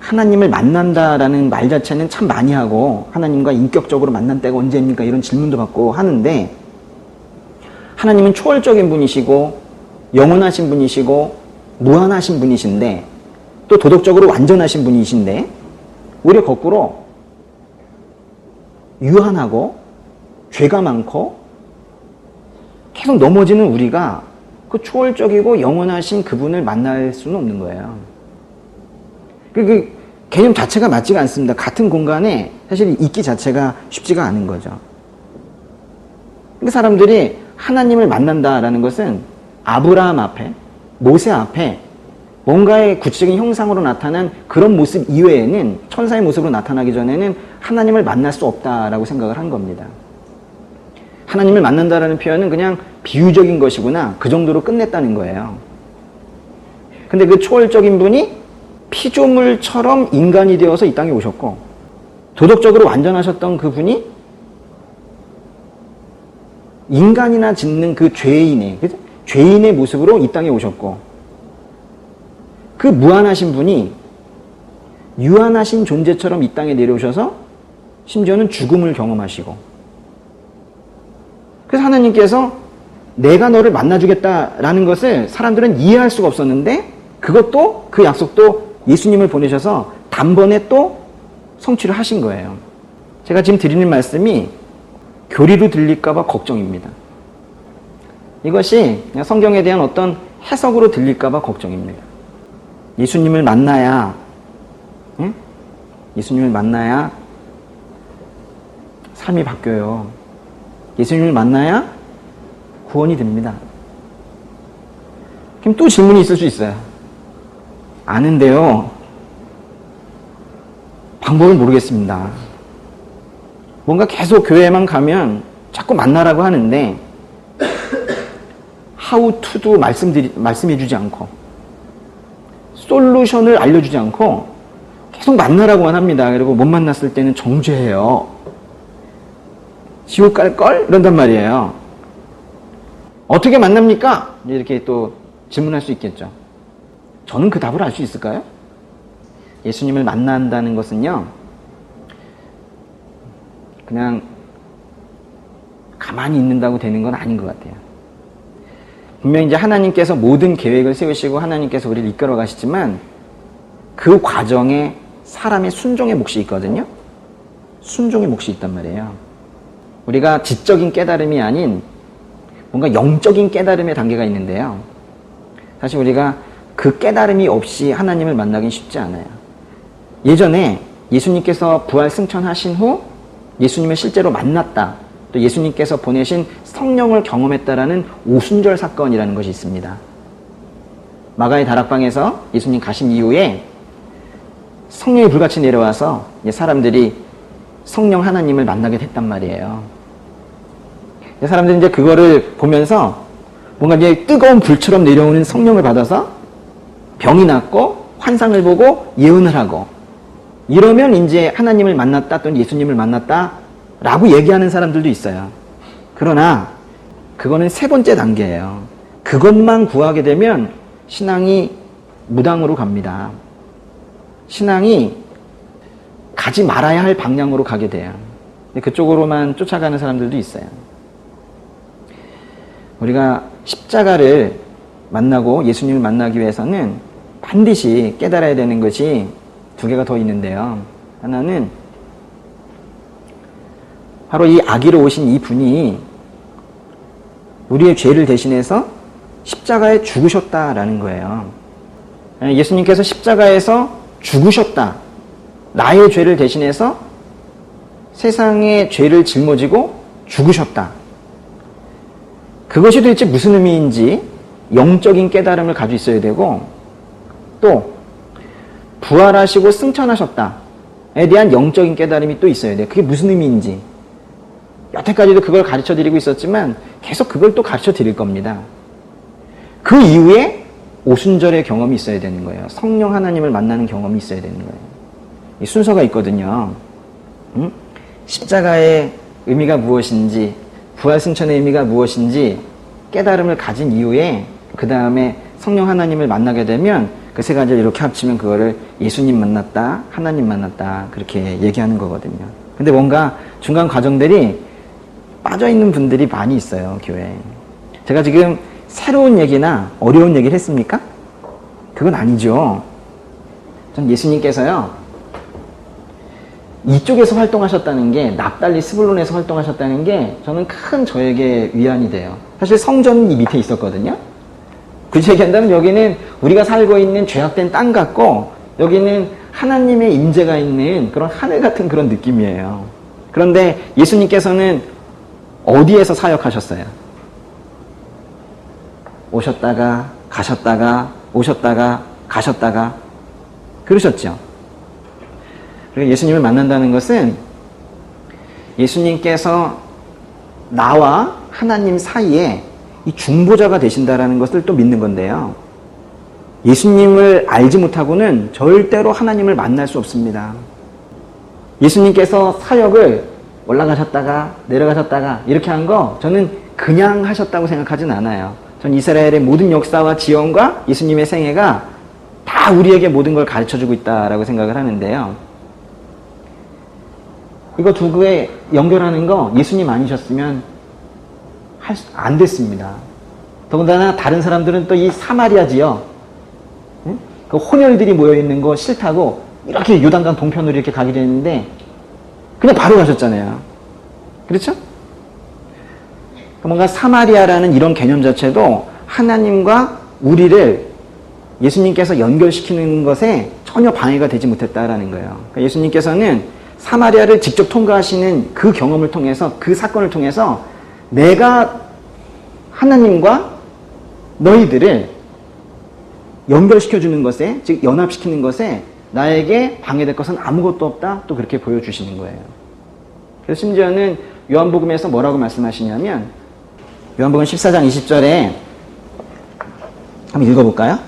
하나님을 만난다라는 말 자체는 참 많이 하고 하나님과 인격적으로 만난 때가 언제입니까? 이런 질문도 받고 하는데 하나님은 초월적인 분이시고 영원하신 분이시고 무한하신 분이신데 또 도덕적으로 완전하신 분이신데 오히려 거꾸로 유한하고 죄가 많고 계속 넘어지는 우리가 그 초월적이고 영원하신 그분을 만날 수는 없는 거예요. 그 개념 자체가 맞지가 않습니다. 같은 공간에 사실 있기 자체가 쉽지가 않은 거죠. 그러니까 사람들이 하나님을 만난다라는 것은 아브라함 앞에, 모세 앞에 뭔가의 구체적인 형상으로 나타난 그런 모습 이외에는 천사의 모습으로 나타나기 전에는 하나님을 만날 수 없다라고 생각을 한 겁니다. 하나님을 만난다라는 표현은 그냥 비유적인 것이구나 그 정도로 끝냈다는 거예요. 근데 그 초월적인 분이 피조물처럼 인간이 되어서 이 땅에 오셨고 도덕적으로 완전하셨던 그 분이 인간이나 짓는 그 죄인의 모습으로 이 땅에 오셨고 그 무한하신 분이 유한하신 존재처럼 이 땅에 내려오셔서 심지어는 죽음을 경험하시고 그래서 하나님께서 내가 너를 만나주겠다라는 것을 사람들은 이해할 수가 없었는데 그것도 그 약속도 예수님을 보내셔서 단번에 또 성취를 하신 거예요. 제가 지금 드리는 말씀이 교리로 들릴까봐 걱정입니다. 이것이 그냥 성경에 대한 어떤 해석으로 들릴까봐 걱정입니다. 예수님을 만나야, 응? 예수님을 만나야 삶이 바뀌어요. 예수님을 만나야 구원이 됩니다. 그럼 또 질문이 있을 수 있어요. 아는데요. 방법을 모르겠습니다. 뭔가 계속 교회에만 가면 자꾸 만나라고 하는데 how to도 말씀해주지 않고 솔루션을 알려주지 않고 계속 만나라고만 합니다. 그리고 못 만났을 때는 정죄해요. 지옥 갈걸? 이런단 말이에요. 어떻게 만납니까? 이렇게 또 질문할 수 있겠죠. 저는 그 답을 알 수 있을까요? 예수님을 만난다는 것은요, 그냥 가만히 있는다고 되는 건 아닌 것 같아요. 분명히 이제 하나님께서 모든 계획을 세우시고 하나님께서 우리를 이끌어 가시지만 그 과정에 사람의 순종의 몫이 있거든요. 순종의 몫이 있단 말이에요. 우리가 지적인 깨달음이 아닌 뭔가 영적인 깨달음의 단계가 있는데요. 사실 우리가 그 깨달음이 없이 하나님을 만나긴 쉽지 않아요. 예전에 예수님께서 부활 승천하신 후 예수님을 실제로 만났다. 또 예수님께서 보내신 성령을 경험했다라는 오순절 사건이라는 것이 있습니다. 마가의 다락방에서 예수님 가신 이후에 성령이 불같이 내려와서 사람들이 성령 하나님을 만나게 됐단 말이에요. 사람들이 이제 그거를 보면서 뭔가 이제 뜨거운 불처럼 내려오는 성령을 받아서 병이 낫고 환상을 보고 예언을 하고 이러면 이제 하나님을 만났다 또는 예수님을 만났다 라고 얘기하는 사람들도 있어요. 그러나 그거는 세 번째 단계예요. 그것만 구하게 되면 신앙이 무당으로 갑니다. 신앙이 가지 말아야 할 방향으로 가게 돼요. 그쪽으로만 쫓아가는 사람들도 있어요. 우리가 십자가를 만나고 예수님을 만나기 위해서는 반드시 깨달아야 되는 것이 두 개가 더 있는데요. 하나는 바로 이 아기로 오신 이 분이 우리의 죄를 대신해서 십자가에 죽으셨다라는 거예요. 예수님께서 십자가에서 죽으셨다. 나의 죄를 대신해서 세상의 죄를 짊어지고 죽으셨다. 그것이 도대체 무슨 의미인지 영적인 깨달음을 가지고 있어야 되고, 또 부활하시고 승천하셨다에 대한 영적인 깨달음이 또 있어야 돼요. 그게 무슨 의미인지. 여태까지도 그걸 가르쳐 드리고 있었지만 계속 그걸 또 가르쳐 드릴 겁니다. 그 이후에 오순절의 경험이 있어야 되는 거예요. 성령 하나님을 만나는 경험이 있어야 되는 거예요. 이 순서가 있거든요. 십자가의 의미가 무엇인지, 부활승천의 의미가 무엇인지 깨달음을 가진 이후에 그 다음에 성령 하나님을 만나게 되면 그 세 가지를 이렇게 합치면 그거를 예수님 만났다, 하나님 만났다 그렇게 얘기하는 거거든요. 근데 뭔가 중간 과정들이 빠져있는 분들이 많이 있어요, 교회에. 제가 지금 새로운 얘기나 어려운 얘기를 했습니까? 그건 아니죠. 전 예수님께서요, 이쪽에서 활동하셨다는 게, 납달리 스불론에서 활동하셨다는 게 저는 큰 저에게 위안이 돼요. 사실 성전이 밑에 있었거든요. 굳이 얘기한다면 여기는 우리가 살고 있는 죄악된 땅 같고, 여기는 하나님의 임재가 있는 그런 하늘 같은 그런 느낌이에요. 그런데 예수님께서는 어디에서 사역하셨어요? 오셨다가 가셨다가 오셨다가 가셨다가 그러셨죠. 그리고 예수님을 만난다는 것은 예수님께서 나와 하나님 사이에 이 중보자가 되신다라는 것을 또 믿는 건데요. 예수님을 알지 못하고는 절대로 하나님을 만날 수 없습니다. 예수님께서 사역을 올라가셨다가 내려가셨다가 이렇게 한 거 저는 그냥 하셨다고 생각하진 않아요. 전 이스라엘의 모든 역사와 지형과 예수님의 생애가 다 우리에게 모든 걸 가르쳐주고 있다라고 생각을 하는데요. 이거 두 개에 연결하는 거 예수님 아니셨으면 안 됐습니다. 더군다나 다른 사람들은 또 이 사마리아지요. 그 혼혈들이 모여있는 거 싫다고 이렇게 요단강 동편으로 이렇게 가기로 했는데 그냥 바로 가셨잖아요. 그렇죠? 뭔가 사마리아라는 이런 개념 자체도 하나님과 우리를 예수님께서 연결시키는 것에 전혀 방해가 되지 못했다라는 거예요. 그러니까 예수님께서는 사마리아를 직접 통과하시는 그 경험을 통해서, 그 사건을 통해서 내가 하나님과 너희들을 연결시켜주는 것에, 즉 연합시키는 것에 나에게 방해될 것은 아무것도 없다, 또 그렇게 보여주시는 거예요. 그래서 심지어는 요한복음에서 뭐라고 말씀하시냐면, 요한복음 14장 20절에 한번 읽어볼까요?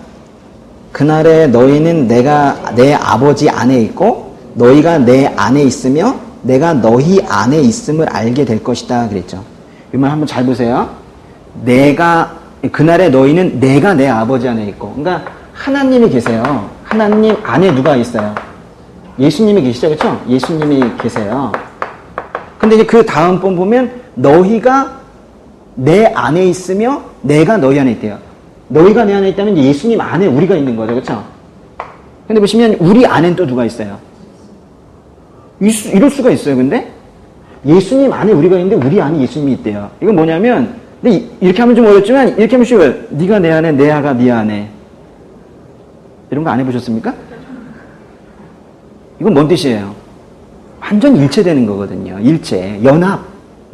그날에 너희는 내가 내 아버지 안에 있고 너희가 내 안에 있으며 내가 너희 안에 있음을 알게 될 것이다 그랬죠. 이 말 한번 잘 보세요. 그날에 너희는 내가 내 아버지 안에 있고, 그러니까 하나님이 계세요. 하나님 안에 누가 있어요? 예수님이 계시죠, 그렇죠? 예수님이 계세요. 근데 이제 그 다음 번 보면 너희가 내 안에 있으며 내가 너희 안에 있대요. 너희가 내 안에 있다면 예수님 안에 우리가 있는 거죠, 그렇죠? 근데 보시면 우리 안엔 또 누가 있어요? 이럴 수가 있어요. 근데 예수님 안에 우리가 있는데 우리 안에 예수님이 있대요. 이건 뭐냐면, 근데 이렇게 하면 좀 어렵지만 이렇게 하면 쉬워요. 네가 내 안에, 내 아가 네 안에. 이런 거 안 해보셨습니까? 이건 뭔 뜻이에요? 완전 일체되는 거거든요. 일체, 연합.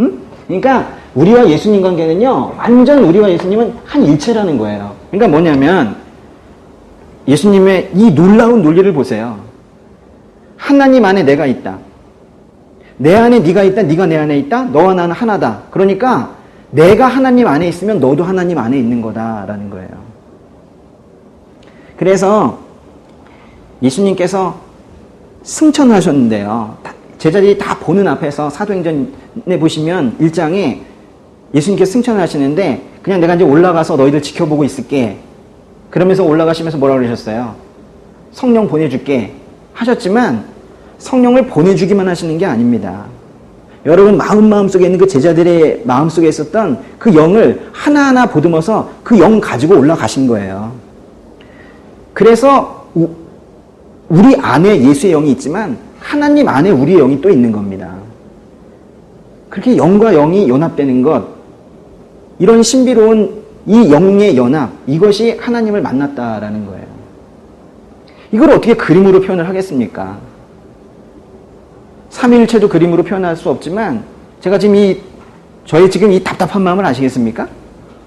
응? 그러니까 우리와 예수님 관계는요, 완전 우리와 예수님은 한 일체라는 거예요. 그러니까 뭐냐면 예수님의 이 놀라운 논리를 보세요. 하나님 안에 내가 있다. 내 안에 네가 있다. 네가 내 안에 있다. 너와 나는 하나다. 그러니까 내가 하나님 안에 있으면 너도 하나님 안에 있는 거다라는 거예요. 그래서 예수님께서 승천하셨는데요. 제자들이 다 보는 앞에서 사도행전에 보시면 1장에 예수님께서 승천을 하시는데 그냥 내가 이제 올라가서 너희들 지켜보고 있을게. 그러면서 올라가시면서 뭐라고 그러셨어요? 성령 보내줄게 하셨지만 성령을 보내주기만 하시는 게 아닙니다. 여러분 마음속에 있는 그 제자들의 마음속에 있었던 그 영을 하나하나 보듬어서 그 영 가지고 올라가신 거예요. 그래서 우리 안에 예수의 영이 있지만 하나님 안에 우리의 영이 또 있는 겁니다. 그렇게 영과 영이 연합되는 것, 이런 신비로운 이 영의 연합, 이것이 하나님을 만났다라는 거예요. 이걸 어떻게 그림으로 표현을 하겠습니까? 삼위일체도 그림으로 표현할 수 없지만 제가 지금 저의 지금 이 답답한 마음을 아시겠습니까?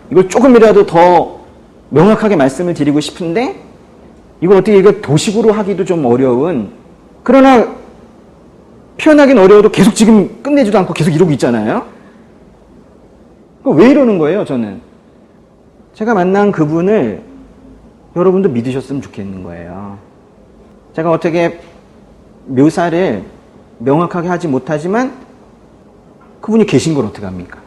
이걸 조금이라도 더 명확하게 말씀을 드리고 싶은데 이걸 어떻게 이거 도식으로 하기도 좀 어려운, 그러나 표현하기는 어려워도 계속 지금 끝내지도 않고 계속 이러고 있잖아요. 왜 이러는 거예요, 저는? 제가 만난 그분을 여러분도 믿으셨으면 좋겠는 거예요. 제가 어떻게 묘사를 명확하게 하지 못하지만 그분이 계신 걸 어떻게 합니까?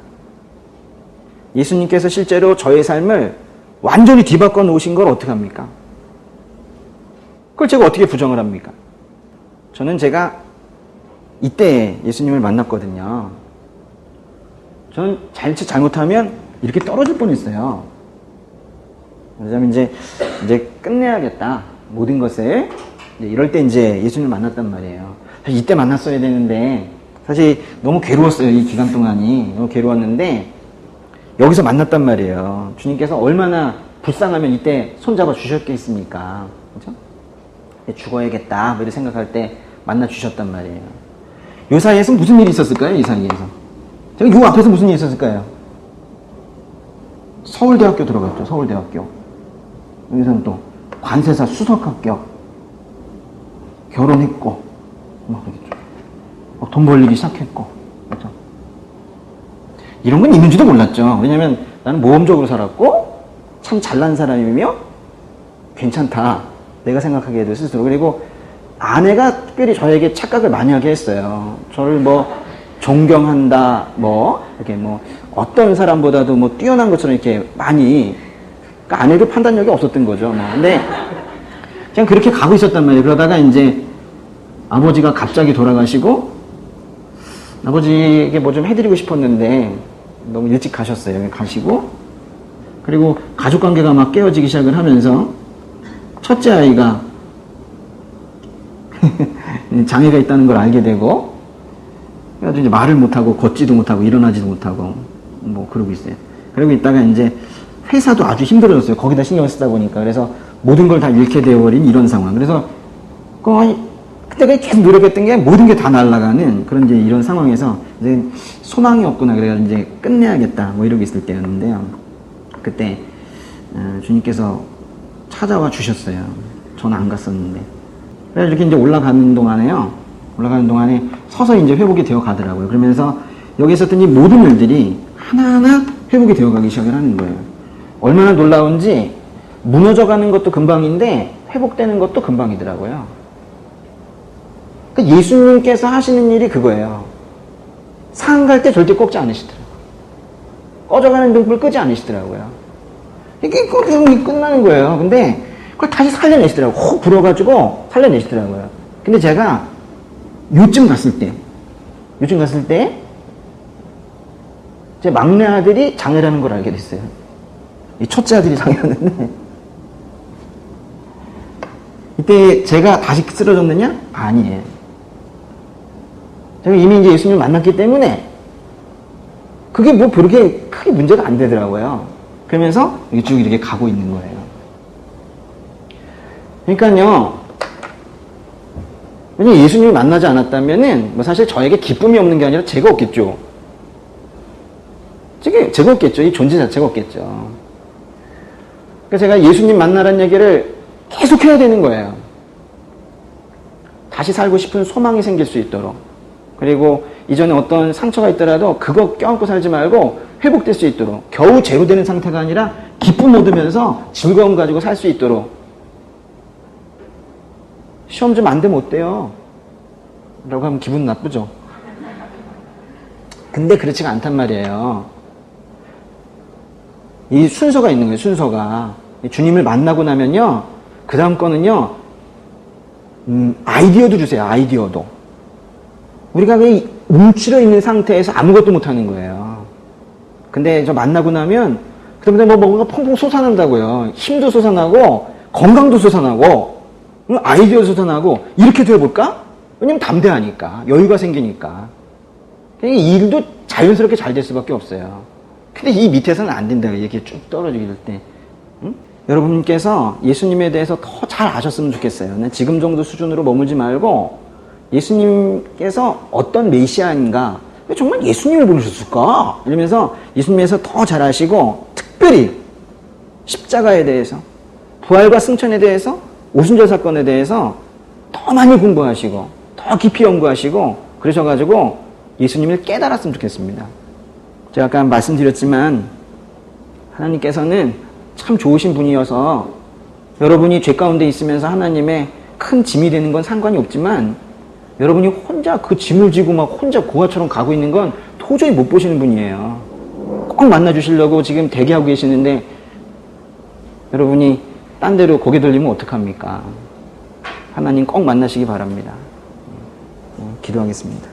예수님께서 실제로 저의 삶을 완전히 뒤바꿔 놓으신 걸 어떻게 합니까? 그걸 제가 어떻게 부정을 합니까? 저는 제가 이때 예수님을 만났거든요. 저는 잘못하면 이렇게 떨어질 뻔했어요. 그러자면 이제 끝내야겠다. 모든 것을. 이럴 때 이제 예수님을 만났단 말이에요. 사실 이때 만났어야 되는데, 사실 너무 괴로웠어요. 이 기간 동안이. 너무 괴로웠는데, 여기서 만났단 말이에요. 주님께서 얼마나 불쌍하면 이때 손잡아 주셨겠습니까? 그죠? 죽어야겠다. 뭐 이렇게 생각할 때 만나 주셨단 말이에요. 요 사이에서 무슨 일이 있었을까요? 이 사이에서. 제가 요 앞에서 무슨 일이 있었을까요? 서울대학교 들어갔죠. 서울대학교. 여기서는 또 관세사 수석 합격. 결혼했고, 막 돈 벌리기 시작했고, 그렇죠? 이런 건 있는지도 몰랐죠. 왜냐면 나는 모험적으로 살았고, 참 잘난 사람이며, 괜찮다. 내가 생각하기에도 스스로. 그리고 아내가 특별히 저에게 착각을 많이 하게 했어요. 저를 뭐, 존경한다, 뭐, 이렇게 뭐, 어떤 사람보다도 뭐, 뛰어난 것처럼 이렇게 많이, 그러니까 아내도 판단력이 없었던 거죠. 뭐. 근데, 그냥 그렇게 가고 있었단 말이에요. 그러다가 이제, 아버지가 갑자기 돌아가시고, 아버지에게 뭐 좀 해드리고 싶었는데, 너무 일찍 가셨어요. 가시고, 그리고 가족 관계가 막 깨어지기 시작을 하면서, 첫째 아이가 장애가 있다는 걸 알게 되고, 그래가지고 이제 말을 못하고, 걷지도 못하고, 일어나지도 못하고, 뭐 그러고 있어요. 그러고 있다가 이제 회사도 아주 힘들어졌어요. 거기다 신경을 쓰다 보니까. 그래서 모든 걸 다 잃게 되어버린 이런 상황. 그래서 거의 그때가 계속 노력했던 게 모든 게 다 날아가는 그런 이제 이런 상황에서 이제 소망이 없구나. 그래가지고 이제 끝내야겠다. 뭐 이러고 있을 때였는데요. 그때 주님께서 찾아와 주셨어요. 저는 안 갔었는데. 그래서 이렇게 이제 올라가는 동안에 서서 이제 회복이 되어 가더라고요. 그러면서 여기 있었던 이 모든 일들이 하나하나 회복이 되어 가기 시작을 하는 거예요. 얼마나 놀라운지 무너져 가는 것도 금방인데 회복되는 것도 금방이더라고요. 그러니까 예수님께서 하시는 일이 그거예요. 상 갈 때 절대 꺾지 않으시더라고요. 꺼져가는 등불 끄지 않으시더라고요. 이게 끝나는 거예요. 근데 그걸 다시 살려내시더라고요. 혹 불어가지고 살려내시더라고요. 근데 제가 요쯤 갔을 때 제 막내 아들이 장애라는 걸 알게 됐어요. 이 첫째 아들이 장애였는데 이때 제가 다시 쓰러졌느냐? 아니에요. 제가 이미 이제 예수님을 만났기 때문에 그게 뭐 그렇게 크게 문제가 안 되더라고요. 그러면서 쭉 이렇게 가고 있는 거예요. 그러니까요, 왜냐면 예수님이 만나지 않았다면은 뭐 사실 저에게 기쁨이 없는 게 아니라 제가 없겠죠. 제가 없겠죠. 이 존재 자체가 없겠죠. 그래서 제가 예수님 만나라는 얘기를 계속 해야 되는 거예요. 다시 살고 싶은 소망이 생길 수 있도록. 그리고 이전에 어떤 상처가 있더라도 그거 껴안고 살지 말고 회복될 수 있도록. 겨우 제로되는 상태가 아니라 기쁨 얻으면서 즐거움 가지고 살 수 있도록. 시험 좀 안 되면 어때요? 라고 하면 기분 나쁘죠? 근데 그렇지가 않단 말이에요. 이 순서가 있는 거예요, 순서가. 주님을 만나고 나면요, 그 다음 거는요, 아이디어도 주세요, 아이디어도. 우리가 왜 움츠려 있는 상태에서 아무것도 못 하는 거예요. 근데 저 만나고 나면, 그다음에 뭔가 펑펑 솟아난다고요. 힘도 솟아나고, 건강도 솟아나고, 아이디어도 솟아나고, 이렇게 되어볼까? 왜냐면 담대하니까, 여유가 생기니까. 이 일도 자연스럽게 잘 될 수밖에 없어요. 근데 이 밑에서는 안 된다, 이렇게 쭉 떨어지게 될 때. 응? 여러분께서 예수님에 대해서 더 잘 아셨으면 좋겠어요. 지금 정도 수준으로 머물지 말고, 예수님께서 어떤 메시아인가, 왜 정말 예수님을 보내셨을까? 이러면서 예수님에서 더 잘 아시고, 특별히 십자가에 대해서, 부활과 승천에 대해서, 오순절 사건에 대해서 더 많이 공부하시고, 더 깊이 연구하시고, 그러셔가지고 예수님을 깨달았으면 좋겠습니다. 제가 아까 말씀드렸지만, 하나님께서는 참 좋으신 분이어서 여러분이 죄 가운데 있으면서 하나님의 큰 짐이 되는 건 상관이 없지만, 여러분이 혼자 그 짐을 지고 막 혼자 고아처럼 가고 있는 건 도저히 못 보시는 분이에요. 꼭 만나주시려고 지금 대기하고 계시는데, 여러분이 딴 데로 고개 돌리면 어떡합니까? 하나님 꼭 만나시기 바랍니다. 기도하겠습니다.